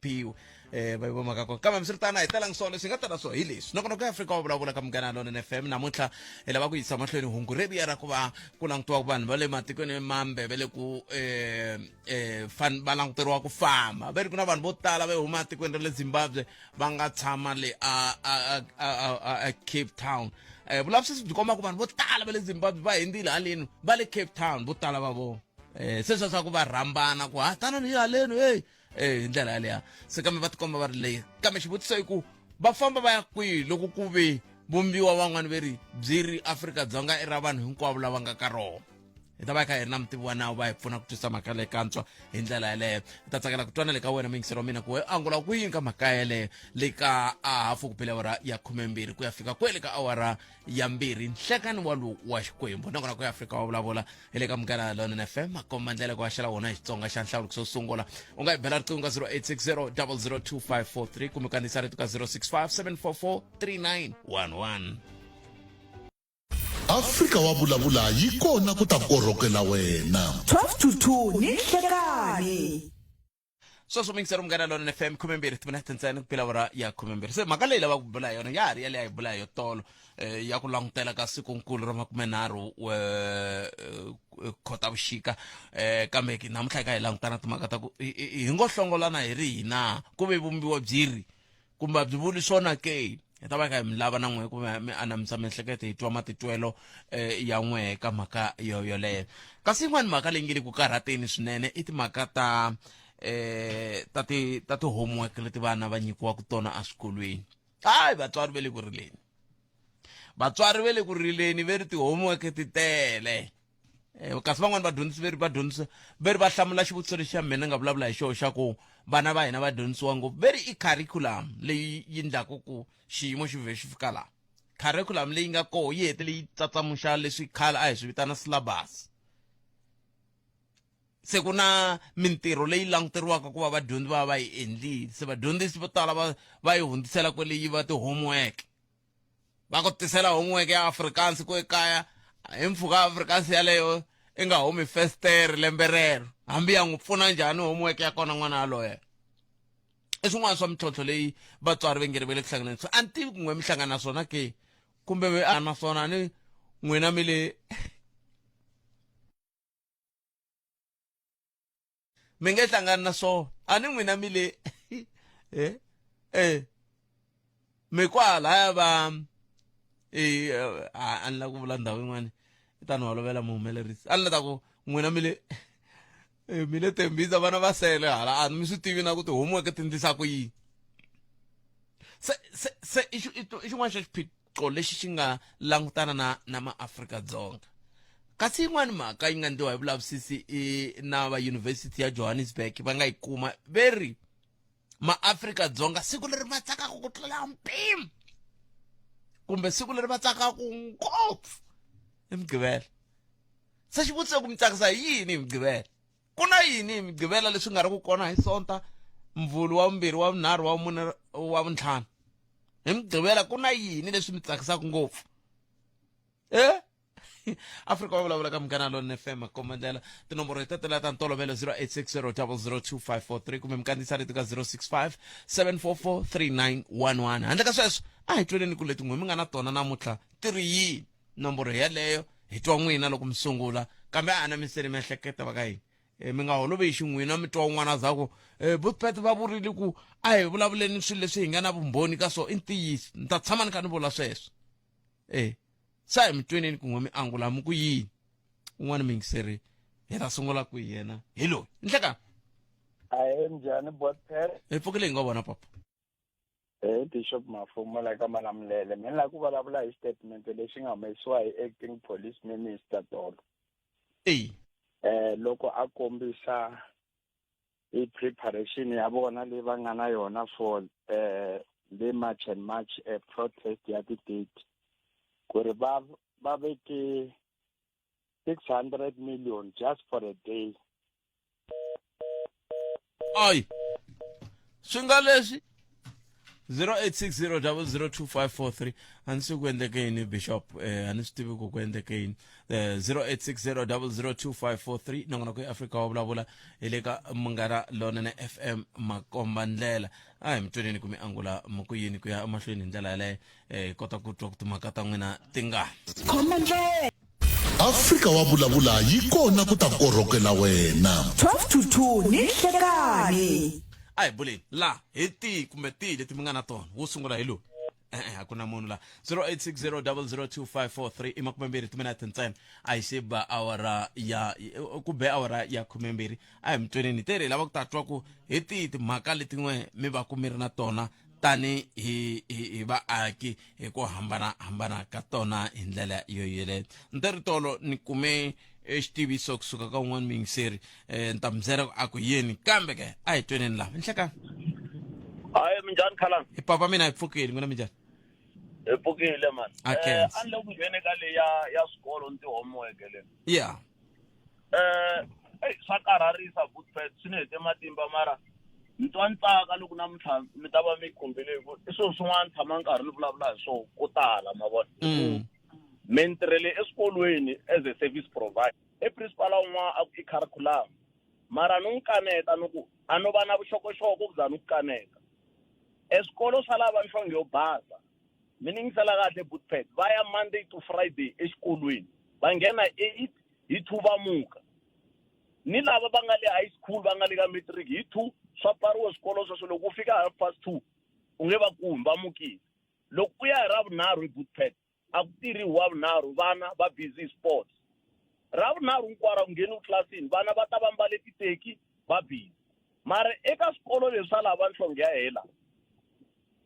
hloniphiwe ba iboma ka kama msiritana hi telang solo singa tana so hi leswi noko ka Afrika wa vulavula ka Munghana Lonene FM namuntlha hi lava ku yisa mahlweni hungu ri ya ra ku va ku langutiwa ku vanhu va le matikweni mambe va le ku va languteriwa ku famba va ri ku na vanhu vo tala va huma tikweni ra le Zimbabwe va nga tshama le a Cape Town vulavisisi byi komba ku vanhu vo tala va le Zimbabwe va hindzile haleni va le Cape Town vo tala va vo sweswo swa ku va rhambana ku tana ni haleni hi ndlela yaleya se kambe va tikomba va ri leyi kambe xivutiso i ku va famba va ya kwihi loko ku ve vumbiwa van'wani va ri byi ri Afrika-Dzonga i ra vanhu hinkwavo lava nga ka rona hi ta va kha hi ri na mutivi wa nawu va hi pfuna ku twisa mhaka leyi kantswa hi ndlela yaleyo hi ta tsakela ku twana le ka wena mingisero wa mina ku we angula kwihi ka mhaka yaleyo le ka hafu ku phela awara ya 12 ku ya fika kwele ka awara ya 2 nhlekani walu wa Xikwembu nakona ku ya Afrika wa vulavula hi le ka Munghana Lonene FM makomba ndlela ku waxela wona hi Xitsonga xa nhlawulo ku sungula u nga hi bela riqingho ka 0860 002543 kumbe kanisa rito ka 065 744 3911 Afrika wa vulavula yi kona ku ta korhokela wena 12 to 2 ni nhlekani so mingisero Munghana Lonene FM 12 timinete ntsena ku phela awara ya 12 se mhaka leyi lava ku bula yona ya ha ri yaleyo hi bula yo tolo ya ku langutela ka sikunkulu ra 30 Khotavuxika kambe namuntlha ka hi langutana timhaka ta ku hi ngo hlongolana hi ri hina ku ve vumbiwa byiri kumbe byi vuli swona ke hi ta va ka hi mi lava na n'we ku mi anamisa miehleketo hi twa matitwelo ya n'we ka mhaka yoleyo kasi yin'wani mhaka leyi nge le ku karhateni swinene i timhaka ta ti-homework leti vana va nyikiwaka tona eswikolweni hayi vatswari va le ku rileni vatswari va le ku rileni ve ri ti-homework ti tele kasi van'wani vadyondzisi va ri va hlamula xivutiso lexi xa mina nga vulavula hi xoho xa ku vana va hina va dyondzisiwa ngopfu ve ri i curriculum leyi yi endlaku ku xiyimo xi vhe xi fika laha curriculum leyi nga koho yi hete leyi tsatsamuxa leswi khale a hi swi vitana syllabus se ku na mintirho leyi languteriwaka ku va vadyondzi va yi endlile se vadyondzisi vo tala va yi hundzisela kwele yi va ti-homework va ku tisela homework ya Afrikaans ku ekaya hi mpfhuka Afrikaans yaleyo i nga humi festere lembe rero hambi ya n'wi pfuna njhani homework ya kona n'wana yaloye i swin'wana swa mintlhontlho leyi vatswari va ngeri va le ku hlanganeni so a ni tivi ku n'we mi hlangana na swona ke kumbe ve a na swona ni n'wina mi le mi nge hlangani na swona a ni n'wina mi le mi kwalaya va a ni la ku vula ndhawu yin'wana i ta ni holovela muhumelerisi a ni la ta ku n'wina mi le Tembisa vana va sele hala a mi swi tivi na ku ti-homework ti ndlisa ku yini se i xin'wana xa xiphiqo lexi xi nga langutana na maAfrika-Dzonga kasi yin'wani mhaka yi nga ndiwa hi vulavisisi na va University ya Johannesburg va nga yi kuma ve ri maAfrika-Dzonga siku leri va tsakaka ku tlula mpimo kumbe siku leri va tsakaka ngopfu i Mugqivela se xivutiso ku mi tsakisa hi yini hi Mugqivela ku na yini hi Mugqivela leswi nga ri ku kona hi Sonta Mvhulu wa vumbirhi wa vunharhu wa vumune wa vuntlhanu hi Mugqivela ku na yini leswi mi tsakisaka ngopfu Afrika wa vulavula ka Munghana Lonene FM komandela tinomboro hi tetela ta ntolovelo 0860 002543 kumbe mi kandziyisa rito ka 065 744 3911 handle ka sweswo a hi tweneni ku leti n'we mi nga na tona namuntlha ti ri yini nomboro yaleyo hi twa n'wina loko mi sungula kambe a na miseni miehleketo va ka hina mi nga holovi hi xin'wina mi twa un'wana zako Buspet va vurile ku a hi vulavuleni swilo leswi hi nga na vumbhoni ka so i ntiyiso ni ta tshama ni kha ni vula sweswo sa hi mi tweneni ku n'we mi angula mi ku yini un'wana mingiseri hi ta sungula ku yena hi loyi nhlekani Aye njhani Buspet hi pfukile hi nga vona papa Bishop Mafumo la ka Malamulele mina la ku vulavula hi statement lexi nga humesiwa hi acting police minister Tolo loko a kombisa i preparation ya vona leyi va nga na yona for the march and march protest ya ti-date ku ri va veke 600 million just for a day ay swi nga leswi 0860002543 anisukwendeke yini Bishop anisitivi ku kwendeke yini 0860002543 nongona ku Africa wa vulavula eleka Munghana Lonene FM Makombandlela mtweneni kumi angula mukuyini ku ya mahlweni ndlela yale kota ku twa ku timhaka ta n'wina tinga Afrika wa vulavula yi kona ku ta korhokela wena 12 to 2 ni nhlekani buleni la heti kumbe ti leti mi nga na tona wo sungula hi lowu hakuna munhu la 0860002543 i makumembirhi timinete ntsena a hi se ba awara ya ku be awara ya khumembirhi a hi mtweneni tere lava ku ta twa ku heti timhaka letin'we mi va ku mi ri na tona tani hi vaaki hi ku hambana ka tona hi ndlela yo yeleyo nteri tolo ni kume xitiviso kusuka ka un'wana miyingiseri ni ta mi byela ku a ku yini kambe ke a hi tweneni lava nhlekani hayi minjhani khalanga hi papa mina hi pfukile n'wina minjhani hi pfukile mani a ni le ku nghene ka le ya swikolo ni ti-homework le yeah swa karharisa Bootpad swi ni hete matimba mara ni twa ni tsaka loko namuntlha mi ta va mi khumbile hi ku i swilo swin'wana tshama nkarhi ni vulavula hi swona ko tala ma vona mi ni tirhele eswikolweni as a service provider principal un'wana i curriculum mara ni n'wi kaneta ni ku a no va na vuxokoxoko ku za ni ku kaneta eswikolo swa lava nhlonge yo basa mi ni yingisela kahle Bootpad va ya Monday to Friday exikolweni va nghena 8 hi 2 va muka ni lava va nga le high school va nga le ka matric hi 2 swa pariwa swikolo sweswo loko u fika 2:30 u nge va kumi va mukile loko u ya hi ravunharhu hi Bootpad a ku tirhi wavunharhu vana va busy sports ravunharhu hinkwaro ku ngheni tlilasini vana va ta va mbale titeki va busy mara eka swikolo leswi swa lava nhlonge ya hela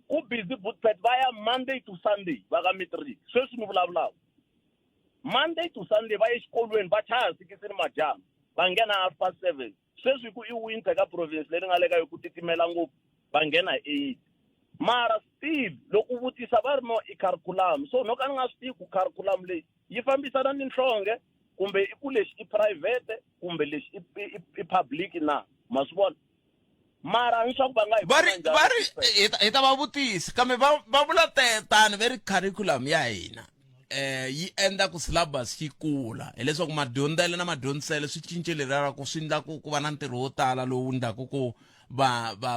ku busy Bootpad va ya Monday to Sunday va ka matric sweswi ni vulavulaka Monday to Sunday va ya exikolweni va chaya 6 madyambu va nghena 7:30 sweswi ku i winter ka province leyi nga le ka ku titimela ngopfu va nghena 8 mara still loko u vutisa va ri no i curriculum so no ka ni nga swi tivi ku curriculum leyi yi fambisana ni nhlonge kumbe i ku lexi i private kumbe lexi i public na ma swi vona mara ni swa ku va nga hi ta va vutisa kambe va vula tani ve ri curriculum ya hina yi endla ku syllabus yi kula hileswaku madyondzele na madyondzisele swi cincele ra ku swi endla ku va na ntirho wo tala lowu endlaku ku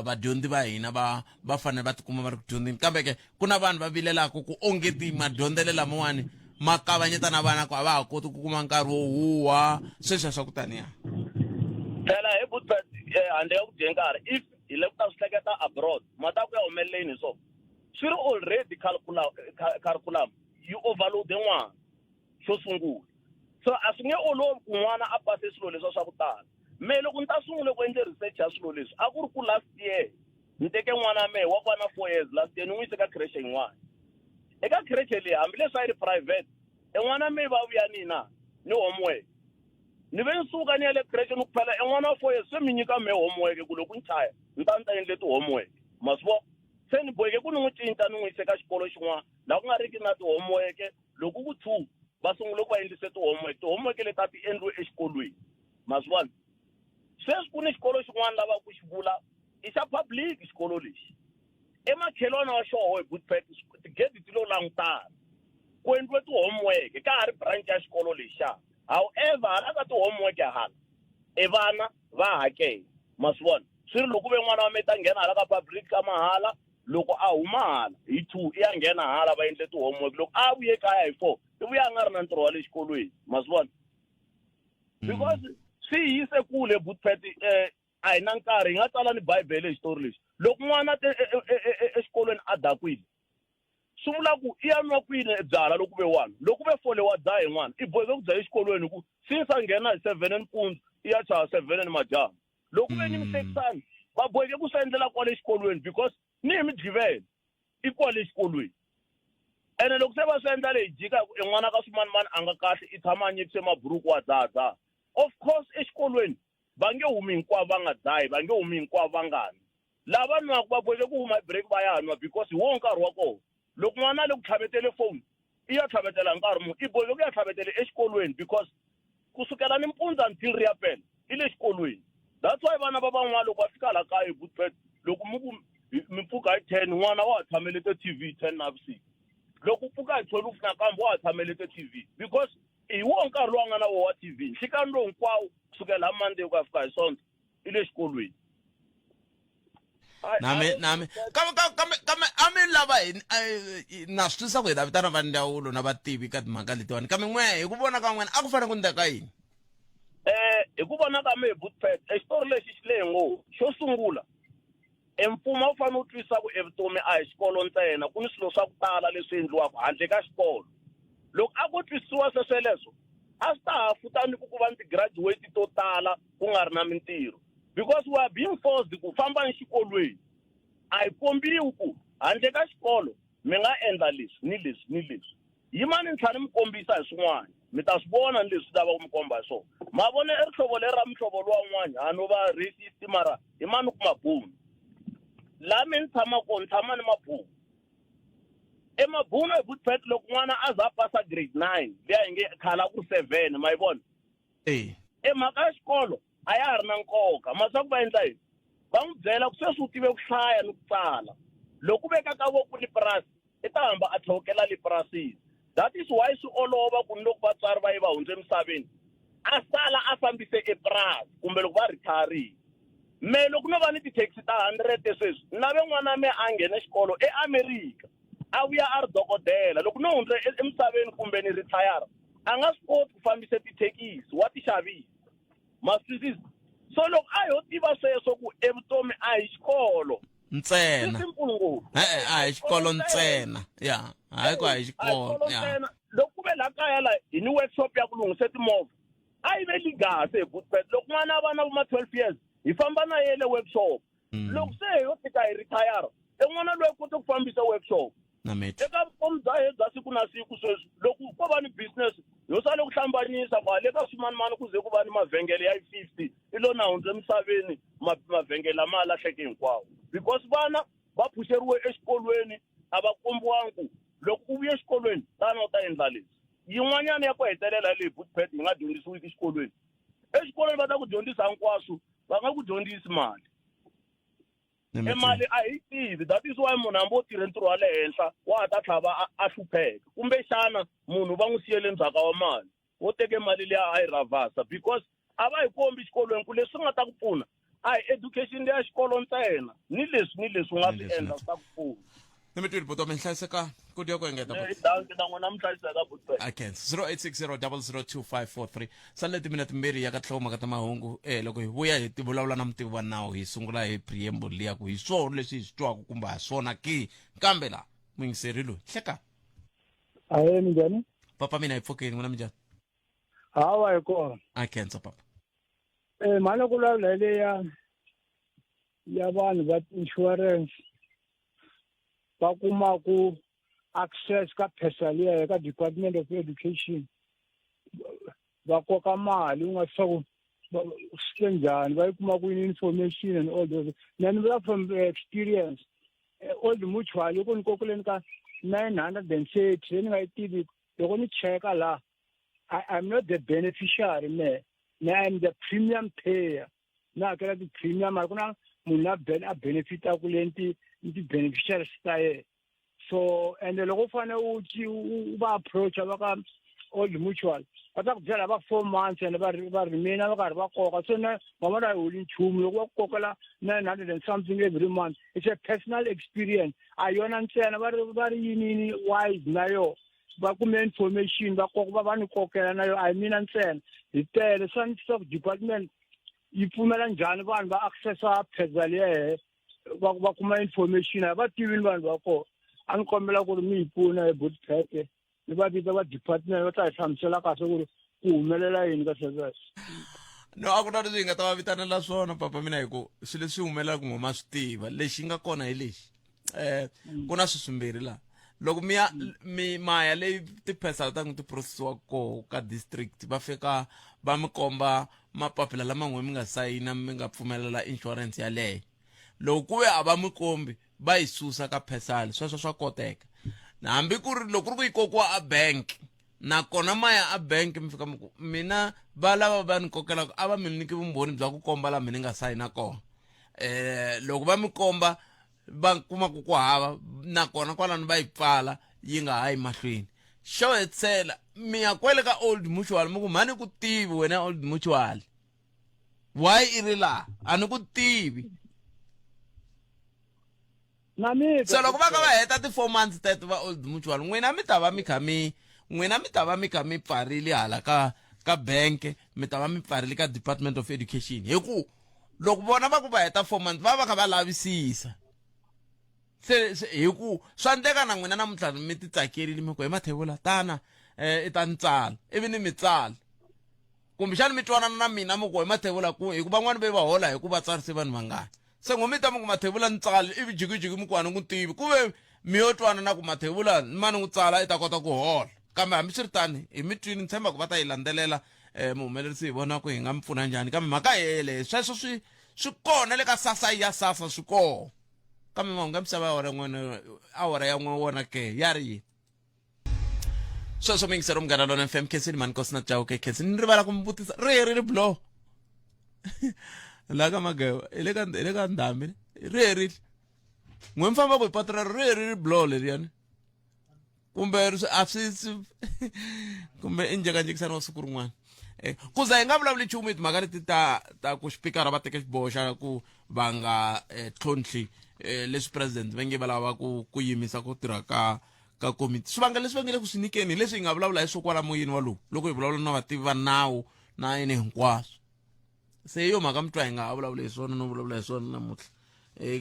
vadyondzi va hina va fanele va tikuma va ri ku dyondzeni kambe ke ku na vanhu va vilelaku ku ongeti madyondzele lamawani ma kavanyeta na vana ku a va ha koti ku kuma nkarhi wo huwa sweswo swa ku taniya phela hi Bootpad handle ya ku dye nkarhi if hi le ku ta swi hleketa abroad ma ta ku ya humeleleni so swi ri already curriculum you overload n'wana xo sungula so a swi nge olovi ku n'wana a pase swilo leswi swa ku tala me loko ni ta sungula ku endle research ya swilo leswi a ku ri ku last year ni teke n'wana mehe wa kwana 4 years last year ni n'wi yise ka creche yin'wana eka creche leyi hambileswi a yi ri private en'wana mehe va vuya nina ni homework ni ve ni suka ni ya le creche ni ku phela en'wana wa 4 years se mi nyika mehe homework ku loko ni chaya ni ta ni ta endle ti-homework ma swi vona se ni boheke ku ni n'wi cinca ni n'wi yise ka xikolo xin'wana laha ku nga riki na ti-homework loko ku 2 va sungule ku va endlise ti-homework leti ta ti endliwe exikolweni ma swi vona sweswi ku ni xikolo xin'wana lava ku xi vula i xa public xikolo lexi emakhelwana wa xoho hi Bootpad tigedi ti lo langutana ku endliwe ti-homework ka ha ri branch ya xikolo lexiya however hala ka ti-homework hala e vana va hakela ma swi vona swi ri loko ve n'wana wa me ta nghena hala ka public ka mahala loko a huma hala hi 2 i ya nghena hala va endle ti-homework loko a vuye kaya hi 4 i vuya a nga ri na ntirho wa le xikolweni ma swi vona because swi yise kule Bootpad a hi na nkarhi hi nga tsala ni Bible hi xitori lexi loko n'wana exikolweni a dakwile swi vula ku i ya nwa kwini byala loko ve 1 loko ve 4 wa dzaha hi n'wana i boheke ku dzaha exikolweni ku since a nghena hi 7 nimpundzu i ya chaya 7 ni madyambu loko ve ni mitekisani va boheke ku swi endlela kwale xikolweni because ni hi midqivela i kwale xikolweni ene loko se va swi endla leyi jika en'wana ka swimanimani a nga kahle i tshama a nyikise maburuku wa dzaha of course exikolweni va nge humi hinkwavo va nga dzahi va nge humi hinkwavo va nga nwi lava nwaku va boheke ku huma break va ya nwa because hi wo nkarhi wa kona loko n'wana le ku tlhavetele foni i ya tlhavetela nkarhi muni i boheke ku ya tlhavetele exikolweni because kusukela nimpundzu until ri ya pela i le xikolweni that's why vana va van'wana loko va fika laha kaya hi Bootpad loko mi pfuka hi 10 n'wana wa tshamele ka TV 10 navusiku loko u pfuka hi 12 nakambe wa tshamele ka TV because hi wo nkarhi lowu nga na wo wa TV nhlekani lowu hinkwawo kusukela Monday ku ya fika hi Sonto i le xikolweni nami kame ami lava na swi twisisa ku hi ta vitana va ndawulo na vativi ka timhaka letiwani kambe n'we hi ku vona ka n'wena a ku fanele ku ndeka yini hi ku vona ka me Bootpet xitori lexi xi lehe ngo xo sungula mfumo wu fanele wu twisisa ku evutomi a hi xikolo ntsena ku ni swilo swa ku tala leswi endliwaka handle ka xikolo loko a ko twisisiwa swesweleswo a swi ta ha futani ku va ni ti-graduate to tala ku nga ri na mintirho because we are being forced ku famba exikolweni a hi kombiwi ku handle ka xikolo mi nga endla leswi ni leswi ni leswi yimani ni tlhela ni mi kombisa hi swin'wana mi ta swi vona ni leswi lava ku mi komba hi swona ma vona ri hlovo leri ra muhlovo luwa wun'wana hano va racist mara hi mani ku mabunu laha mi ni tshama kona ni tshama ni mabunu emabunu hi Bootpet loko n'wana a za pasa grade 9 leya hi nge khala ku 7 ma yi vona emhaka ya xikolo a ya ha ri na nkoka masiku va endla yini va n'wi byela ku sweswi u tive ku hlaya ni ku tsala loko u veka ka voku lipurasi i ta hamba a tlhokela lipurasini that is why swi olova ku ni loko vatswari va yi va hundze emisaveni a sala a fambise epurasi kumbe loko va rithayarile me loko no va ni tithekisi ta 100 sweswi ni lave n'wana me a nghene xikolo eAmerika a vuya a ri dokodela loko no hundze emisaveni kumbe ni rithayara a nga swi koti ku fambisa tithekisi wa ti xavisa masizisi so loko a yo tiva sweswo ku evutomi a hi xikolo ntsena simple ngopfu a hi xikolo ntsena ya hayi ku a hi xikolo ya loko ku ve la kaya la hi ni workshop ya ku lunghisa timovha a yi ve ligase hi Bootpet loko n'wana a va na ma 12 years hi famba na yele workshop loko se hi yo fika hi rithayara en'wana loyi kota ku fambisa workshop eka vutomi bya hina bya siku na siku sweswi loko ko va ni business yo sale ku hlambanyisa kwale ka swimanimani ku ze ku va ni mavhengele ya 50 i lo na hundze emisaveni mavhengele lama lahleke hinkwawo because vana va phuxeriwe exikolweni a va kombiwangi ku loko u vuye exikolweni tana u ta endla leswi yin'wanyana ya ku hetelela leyi Bootpet yi nga dyondzisiwiki exikolweni exikolweni va ta ku dyondzisa hinkwaswo va nga ku dyondzisi mali mali a hi tivi that is why munhu hambi o tirhe ntirho wa le henhla wa ha ta tlhava a hlupheka kumbe xana munhu va n'wi siyele ndzhaka wa mali wo teke mali leya a yi ravasa because a va hi kombi xikolweni ku leswi nga ta ku pfuna a hi education leya xikolo ntsena ni leswi u nga swi endla swi ta ku pfuna ni mi twile Botomi hlayiseka ku diya ku engeta na n'wina mi hlayiseka Bootpet akhensa 0860002543 salele timinete timbirhi ya ka tlhoma ka ta mahungu loko hi vuya hi ti vulavula na mutivi wa nawu hi sungula hi preamble liya ku hi swona leswi hi swi twaka kumbe ha swona ki kambe la mwingiseri loyi hleka ahe minjhani papa mina hi pfukeni n'wina minjhani hawa hi kona akhensa papa mhani ku vulavula leya ya vanhu va insurance va kumaku access ka phesa liya eka Department of Education va koka mali u nga swa ku swi njhani va yi kuma ku information and all those then we are from experience old mutual loko ni kokuleni ka 930 leyi ni nga yi tivi loko ni cheka la I'm not the beneficiary me I'm the premium payer na hakela ti-premium mara ku na munhu a benefita ku leni ti-beneficiaries ta yena so ende loko u fanele u va approacha va ka old mutual va ta ku byela va 4 months and va remain va karhi va koka so na mama na holi nchumu loko va ku kokela 900 and something every month it's a personal experience a yona ntsena va ri yinini wise na yo va kume information va ni kokela na yo a mina ntsena hi tele swa department yi pfumela njhani vanhu va accessa pheza liya va kuma information a va tivini vanhu va kona a ni kombela ku ri mi hi pfuna hi Bootpet ni va vita va department va ta hi hlamusela kahle ku ri ku humelela yini ka sweswo no a ku na leswi hi nga ta va vitanela swona papa mina hi ku swilo leswi humelelaka ngoma swi tiva lexi nga kona hi lexi ku na swiswimbirhi laha loko maya leyi tiphesa ta n'wi ti processiwa koho ka district va fika va mi komba mapapila lama n'we mi nga sayina mi nga pfumelela insurance yaleyo loko ku ve a va mi kombi va yi susa ka phesali sweswo swa koteka na hambi ku ri loko ku ri ku yi kokiwa a bank nakona maya a bank mi fika mina va lava va ni kokelaka a va mi nyiki vumbhoni bya ku komba laha mina nga sayina kona loko va mi komba va kuma ku hava nakona kwalano va yi pfala yi nga hayi mahlweni xo hetsela mi ya kwele ka Old Mutual mi ku mhani ku tivi wena Old Mutual why i ri laha a ni ku tivi so loko va ka va heta ti-4 months teto va Old Mutual n'wina mi ta va mi kha mi pfarile hala ka bank mi ta va mi pfarile ka Department of Education hi ku loko vona va ku va heta 4 months va kha va lavisisa se hi ku swa ndeka na n'wina namuntlha mi ti tsakerile mi ku hi Mathebula tana i ta ni tsala ivi ni mi tsala kumbexani mi twanana na mina mi ku hi Mathebula ku hi ku van'wani ve va hola hi ku va tsarise vanhu vangani se n'wi ta mi ku Mathebula ni tsala ivi jikijiki mi ku a ni n'wi tivi ku ve mi yo twana na ku Mathebula ma ni n'wi tsala i ta kota ku hola kambe hambi swi ri tani hi mi twini ni tshemba ku va ta yi landzelela muhumelerisi hi vona ku hi nga mi pfuna njhani kambe mhaka hele sweswo swi kona le ka SASSA ya SASSA swi kona kambe mahungu ya misava awara ya n'we wona ke ya ri yini sweswo mi yingisela Munghana Lonene FM khensini mani kosi na jawu ke khensini ni rivala ku mi vutisa ri blow la ka Mageba ile ka ndhambi ri n'we mi famba ku hi patu rero ri blow leriyani kumbe a swi kumbe i njhekanjhekisani wa siku rin'wana ku za hi nga vulavuli nchumu hi timhaka leti ta ku xipikara va teke xiboho xa ku va nga tlhontlhi leswi president va nge va lava ku yimisa ku tirha ka komiti swivangelo leswi va nge le ku swi nyikeni hi leswi hi nga vulavula hi swo kwala moyeni walowu loko hi vulavula na vativi va nawu na yini hinkwaswo se hi yo mhaka mi twa hi nga ha vulavula hi swona no vulavula hi swona namuntlha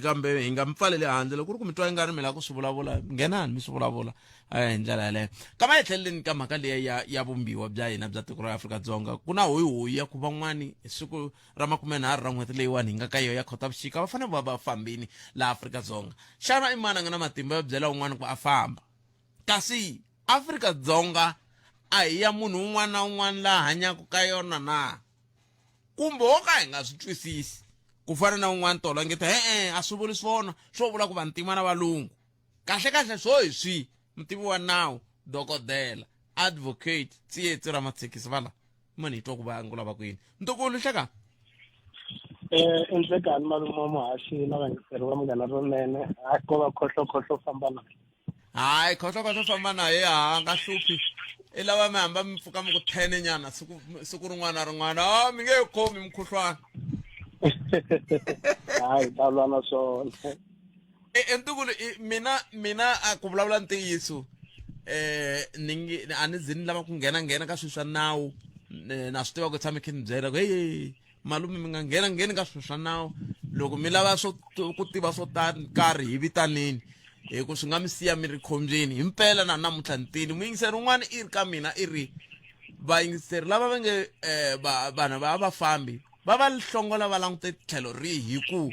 kambe hi nga mi pfaleli handle loko ku ri ku mi twa yi nga ri mi lava ku swi vulavula nghenani mi swi vulavula hi ndlela yaleyo kama hi tlheleleni ka mhaka leyi ya vumbiwa bya hina bya tiko ra Afrika-Dzonga ku na hoyihoyi ya ku van'wani hi siku ra 30 ra n'hweti leyiwani hi nga ka yo ya Khotavuxika va fanele va va fambini laha Afrika-Dzonga xana i mani a nga na matimba yo byela un'wana ku a famba kasi Afrika-Dzonga a hi ya munhu un'wana na un'wana laha hanyaka ka yona na kumbe wo ka hi nga swi twisisi ku fana na un'wana tolo ngeta a swi vuli swona swo vula ku vantima na valungu kahle swo hi swi mutivi wa nawu dokodela advocate tsietsi ra mathekisi vala mani hi twa ku va angula va kwini ntokolo hlaka enhlekani malume wa muhaxi na vangiseri va Munghana Lonene a ko va khohlokhohlo famba na hayi khohlokhohlo famba na ye nga hluphi i lava mi hamba mi pfuka mi ku 10 nyana siku rin'wana mi nge khomi mukhuhlwana hayi ta lwana swona entukulu mina a ku vulavula ntiyiso a ni zini lava ku nghena ka swilo swa nawu na swi tiva ku tshame khe ni byela ku hey malume mi nga ngheni ka swilo swa nawu loko mi lava ku tiva swo karhi hi vitaneni hi ku swi nga mi siya mi ri khombyeni hi mpela na namuntlha ntini muyingiseri un'wana i ri ka mina i ri vayingiseri lava va nge vanhu va vafambi va va hlongola va langute tlhelo rihi hi ku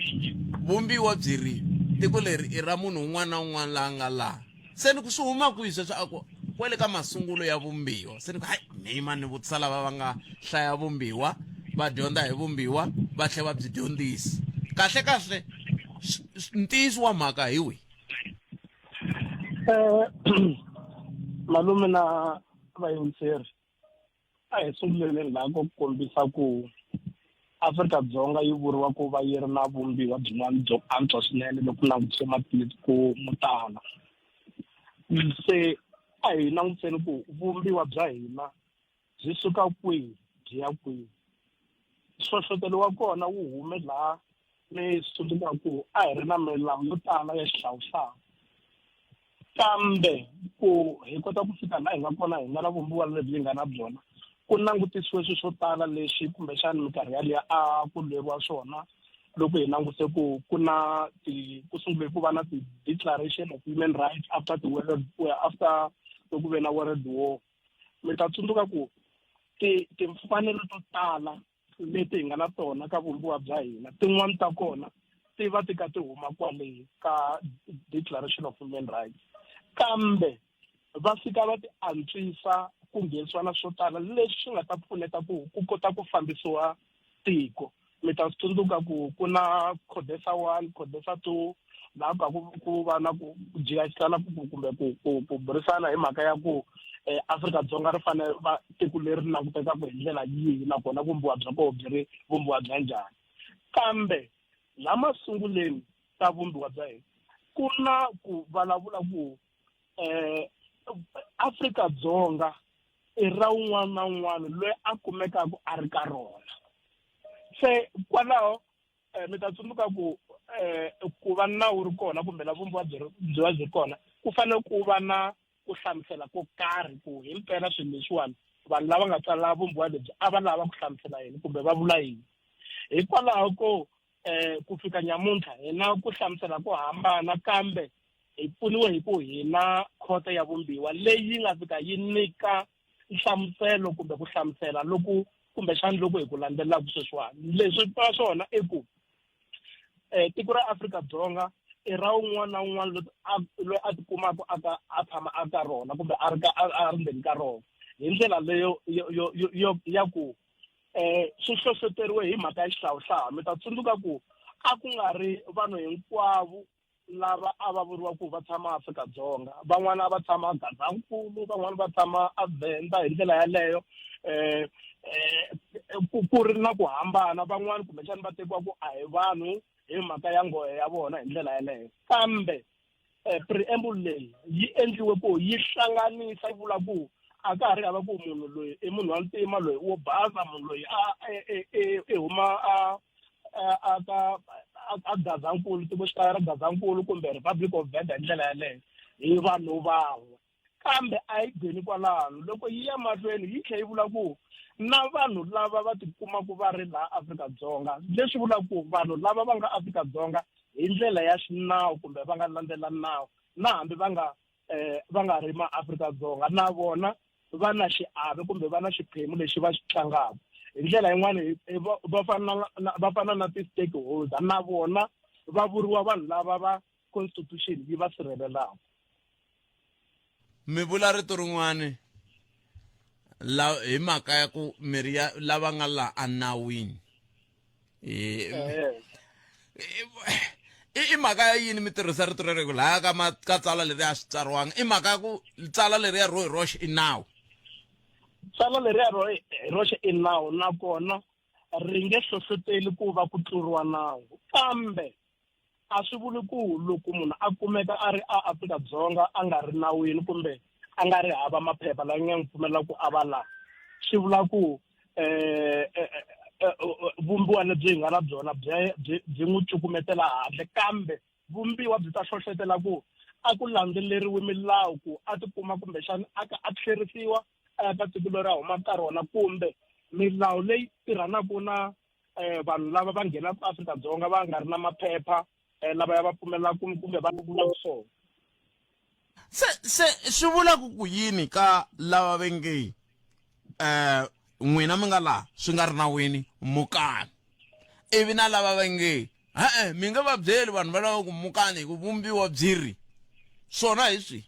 vumbiwa byi ri tiko leri i ra munhu un'wana na un'wana laha nga laha se ni ku swi huma kwihi sweswo a ku kwele ka masungulo ya vumbiwa se ni ku hayi nima ni vutisa lava va nga hlaya vumbiwa va dyondza hi vumbiwa va tlhela va byi dyondzisa kahle ntiyiso wa mhaka hi wihi malume na vayingiseri a hi sunguleni laha ku kombisa ku Afrika-Dzonga yi vuriwa ku va yi ri na vumbiwa byin'wana byo antswa swinene loko langutise matiko mo tala se a hi langutiseni ku vumbiwa bya hina byi suka kwihi byi ya kwihi nhlohlotelo wa kona wu hume laha ni tsundzuka ku a hi ri na milawu yo tala ya xihlawuhlawu kambe ku hi kota ku fika laha hi nga kona hi nga na vumbiwa lebyi nga na byona ku langutisiwe swilo swo tala leswi kumbexani minkarhi yaliya a ku lweriwa swona loko hi langutise ku ku na ku sungule ku va na ti-declaration of human rights after loko ve na world war mi ta tsundzuka ku timfanelo to tala leti hi nga na tona ka vumbiwa bya hina tin'wani ta kona ti va ti ka ti huma kwale ka declaration of human rights kambe va fika va ti antswisa ku nghenisiwa na swo tala leswi swi nga ta pfuneta ku kota ku fambisiwa tiko mi ta swi tsundzuka ku ku na CODESA 1 CODESA 2 laha ka ku va na ku jikajikana kumbe ku burisana hi mhaka ya ku Afrika-Dzonga ri fanele va tiko leri langutekaku hi ndlela yihi nakona vumbiwa bya koho byi ri vumbiwa bya njhani kambe la masunguleni ta vumbiwa bya hina ku na ku vulavula ku Afrika-Dzonga i ra un'wana na un'wana loyi a kumekaka a ri ka rona. Se kwalaho mi ta tsundzuka ku va nawu ri kona kumbe na vumbiwa byi kona ku fanele ku va na ku hlamusela ko karhi ku hi mpela swilo leswiwani vanhu lava nga tsala vumbiwa lebyi a va lava ku hlamusela yini kumbe va vula yini. Hikwalaho ko ku fika nyamuntlha hi na ku hlamusela ko hambana kambe hi pfuniwe hi ku hi na khoto ya vumbiwa leyi nga fika yi nyika nhlamuselo kumbe ku hlamusela loko kumbexani loko hi ku landzelelaka sweswiwani. Leswi pa swona i ku tiko ra Afrika-Dzonga i ra un'wana na un'wana loyi a tikumaka a tshama a ka rona kumbe a ri ndzeni ka rona. Hi ndlela leyo ya ku swi hlohloteriwe hi mhaka ya xihlawuhlawu. Mi ta tsundzuka ku a ku nga ri vanhu hinkwavo lava a va vuriwa ku va tshama Afrika-Dzonga. Van'wana a va tshama Gazankulu, van'wana va tshama a Venda. Hi ndlela yaleyo ku ri na ku hambana. Van'wana kumbexani va tekiwa ku a hi vanhu hi mhaka ya nghohe ya vona hi ndlela yaleyo. Kambe preamble leyi yi endliwe ku yi hlanganisa, yi vula ku a ka ha ri hava ku munhu loyi i munhu wa ntima, loyi wo basa, munhu loyi i huma a Gazankulu, tikoxikaya ra Gazankulu kumbe Republic of Venda hi ndlela yaleyo. Hi vanhu van'we. Kambe a yi ngheni kwalano. Loko yi ya mahlweni yi tlhela yi vula ku na vanhu lava va tikumaka va ri laha Afrika-Dzonga, leswi vula ku vanhu lava va nga Afrika-Dzonga hi ndlela ya xinawu kumbe va nga landzela nawu, na hambi va nga ri ma-Afrika-Dzonga na vona va na xiave kumbe va na xiphemu lexi va xi tlangaka. Hi ndlela yin'wana va fana na ti-stakeholder, na vona va vuriwa vanhu lava va constitution yi va sirhelelaka. Mi vula rito rin'wana hi mhaka ya ku miri ya lava nga la anawini i mhaka ya yini mi tirhisa rito rero laha ka tsala leri a swi tsariwanga? I mhaka ya ku tsala leriya ro hi roxe i nawu. Tsala leriya ro hi roxe i nawu, nakona ri nge hlohloteli ku va ku tluriwa nawu. Kambe a swi vuli ku loko munhu a kumeka a ri a Afrika-Dzonga a nga ri nawini kumbe a nga ri hava maphepha lawa nga n'wi pfumelela ku a va laha. Swi vula ku vumbiwa lebyi hi nga na byona byi n'wi cukumetela handle, kambe vumbiwa byi ta hlohlotela ku a ku landzeleriwe milawu ku a tikuma kumbexani a tlherisiwa a ya ka tiko leri a huma ka rona, kumbe milawu leyi tirhanaka na vanhu lava va nghenaka Afrika-Dzonga va nga ri na maphepha lava ya va pfumelaka kumbe va vula swona. Se swi vula ku yini ka lava va nge n'wina mi nga laha swi nga ri nawini mukani, ivi na lava va nge mi nga va byeli vanhu va lava ku mukani hi ku vumbiwa byiri swona hi swi?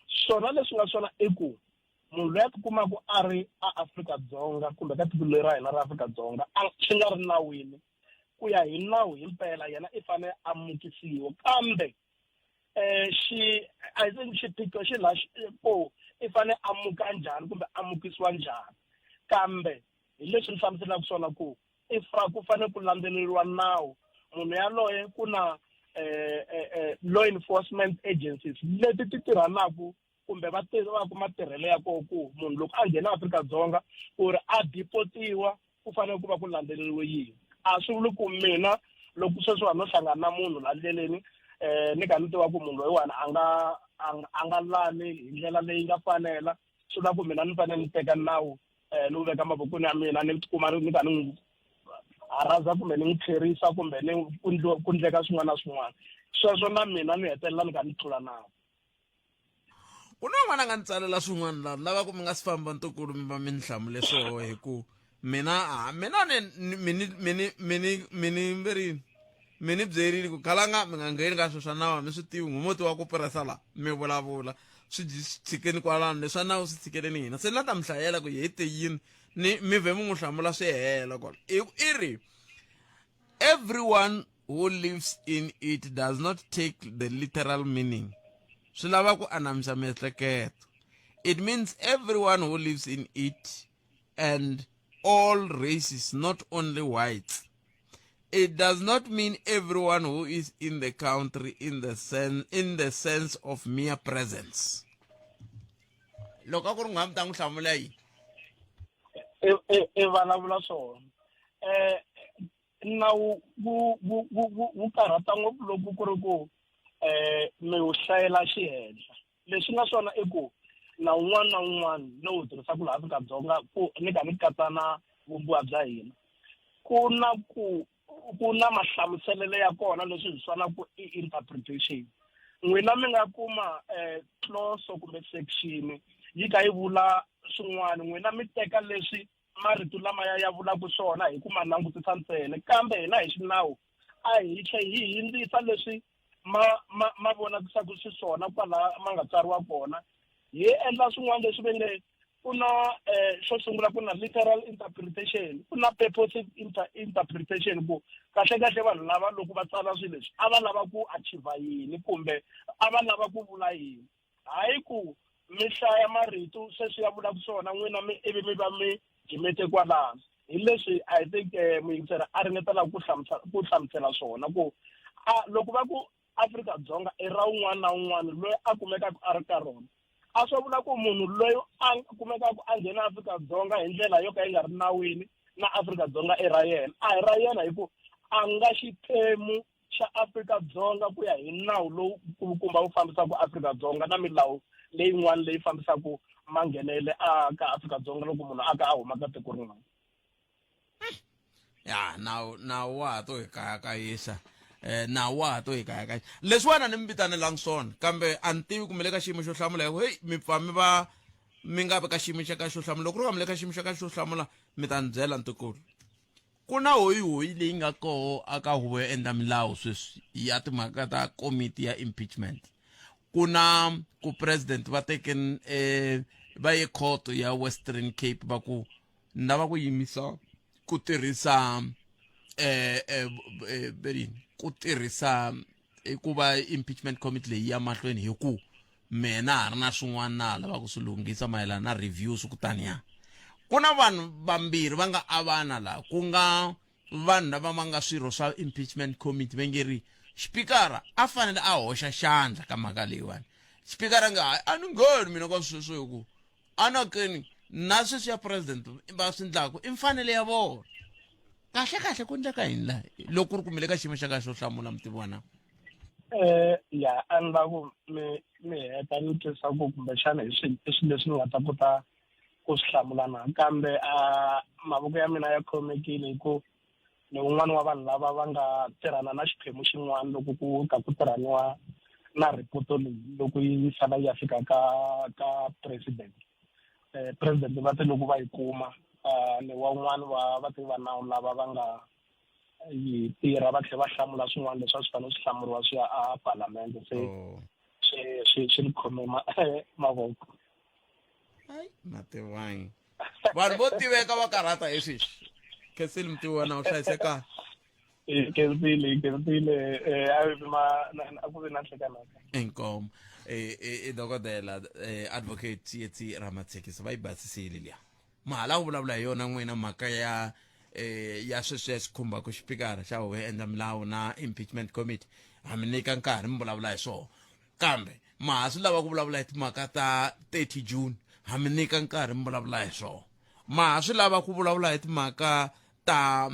Swona leswi nga swona i ku munhu loyi a tikumaka a ri a Afrika-Dzonga kumbe ka tiko leri ra hina ra Afrika-Dzonga swi nga ri nawini, ku ya hi nawu hi mpela yena i fanele amukisiwa. Kambe xiphiqo xi laha ko i fanele amuka njhani kumbe amukisiwa njhani. Kambe hi leswi ni hlamuselaka swona ku ku fanele ku landzeleriwa nawu. Munhu yaloye ku na law enforcement agencies leti ti tirhanaka kumbe va tirhaka matirhelo ya kona ku munhu loko a nghena Afrika-Dzonga ku ri a deportiwa ku fanele ku va ku landzeleriwe yini. A swi vuli ku mina loko sweswiwani no hlangana na munhu la ndleleni ni ka ni tiva ku munhu loyiwani a nga lani hi ndlela leyi nga fanela, swi vula ku mina ni fanele ni teka nawu ni wu veka mavokweni ya mina, ni tikuma ni ka ni n'wi haraza kumbe ni n'wi tlherisa kumbe ku ndleka swin'wana na swin'wana. Sweswo na mina ni hetelela ni ka ni tlula nawu. Ku na n'wana nga ni tsalela swin'wana laha lava ku mi nga si famba ntukulu mi va mi ni hlamule swoho hi ku mina mini byerile ku khalanga mi nga ngheni ka swilo swa nawu mi swi tivi ngumuti wa ku puresa laha mi vulavula swi tshikeni kwalano leswa nawu swi tshikeleni hina. Se ni la ta mi hlayela ku hi te yini mi vhe mi n'wi hlamula swi hela kwala i ri everyone who lives in it does not take the literal meaning. Swi lava ku anamisa miehleketo. It means everyone who lives in it and all races, not only whites. it does not mean everyone who is in the country in the sense of mere presence. Loko a ku ri n'wambi ta n'wi hlamula yini? E vulavula swona. Nawu wu karhata ngopfu loko ku ri ku mi wu hlayela xihenhla. Leswi nga swona i ku na un'wana na un'wana lowu tirhisaka laha Afrika-Dzonga ku ni ka ni katsana vumbiwa bya hina. Ku na mahlamuselelo ya kona leswi hi swanaka interpretation. N'wina mi nga kuma clause kumbe section yi ka yi vula swin'wana, n'wina mi teka leswi marito lama ya vulaka swona hi ku ma langutisa ntsena, kambe hina hi xinawu a hi hindzisa leswi ma vonakisaka xiswona kwala ma nga tsariwa kona. Hi endla swin'wana leswi ve nge ku na xo sungula ku na literal interpretation, ku na purposive interpretation, ku kahle vanhu lava loko va tsala swilo leswi a va lava ku achieve yini kumbe a va lava ku vula yini. Hayi ku mi hlaya marito sweswi ya vulaka swona n'wina ivi mi va mi jimete kwalano. Hi leswi I think muyingiseri a ringetela ku hlamusela swona ku loko va ku Afrika-Dzonga i ra un'wana na un'wana loyi a kumekaka a ri ka rona, a swi vula ku munhu loyi a kumekaka a nghena Afrika-Dzonga hi ndlela yo ka yi nga ri nawini na Afrika-Dzonga i ra yena. A hi ra yena hi ku a nga xiphemu xa Afrika-Dzonga ku ya hi nawu lowu kulukumba wu fambisaka Afrika-Dzonga na milawu leyin'wana leyi fambisaka manghenele ka Afrika-Dzonga loko munhu a ka a huma ka tiko rin'wana. Ya nawu wa ha to hi kayakayisa. Nawu wa ha to hi kayakayisa. Leswiwana ni mi vitanelangi swona kambe a ni tivi kumbe le ka xiyimo xo hlamula hi mi pfa mi nga vi ka xiyimo xa ka xo hlamula. Loko ri va mi le ka xiyimo xa ka xo hlamula mi ta ni byela ntikulu. Ku na hoyi leyi nga koho aka huvo yo endla milawu sweswi ya timhaka ta komiti ya impeachment. Ku na ku president va teken va ye court ya Western Cape va ku lava ku yimisa ku tirhisa ku tirhisa ku va impeachment committee leyi ya mahlweni hi ku mena ha ri na swin'wana na lava ku swi lunghisa mayelana na reviews kutaniya. Ku na vanhu vambirhi va nga avana laha ku nga vanhu lava va nga swirho swa impeachment committee va nge ri xipikara a fanele a hoxa xandla ka mhaka leyiwani. Xipikara nga a ni ngheni mina ka sweswo hi ku anakeni na sweswi ya president va swi endlaku i mfanelo ya vona. Kahle ku endleka yini laha loko ku ri kumile ka xiyimo xa ka xo hlamula mi ti vona? Ya a ni la ku mi heta ni tisa ku kumbexana hi swilo leswi ni nga ta kota ku swi hlamula na, kambe mavoko ya mina ya khomekile hi ku ni un'wana wa vanhu lava va nga tirhana na xiphemu xin'wana loko ku ka ku tirhaniwa na ripoto leyi loko yi sala yi ya fika ka president. President va te loko va yi kuma ni wa un'wana wa vativi va nawu lava va nga yi tirha va tlhela va hlamula swin'wana leswi a swi fanele swi hlamuriwa swi ya a palamende. Se swi ni khome mavoko. Matiwangi vanhu vo tiveka va karhata hi sweswi. Khensile mi tivona u hlayiseka? Khensile a ku vi na nhlekanaka. Inkomo dokodela advocate Tsietsi Ramatshekisa va yi basisile liya. Mahala u vulavula hi yona n'wina mhaka ya sweswi swi khumbaka xipikara xa huvo endla milawu na impeachment committee. Ha mi nyika nkarhi mi vulavula hi swona kambe maha swi lava ku vulavula hi timhaka ta 30 June. Ha mi nyika nkarhi mi vulavula hi swona. Maha swi lava ku vulavula hi timhaka ta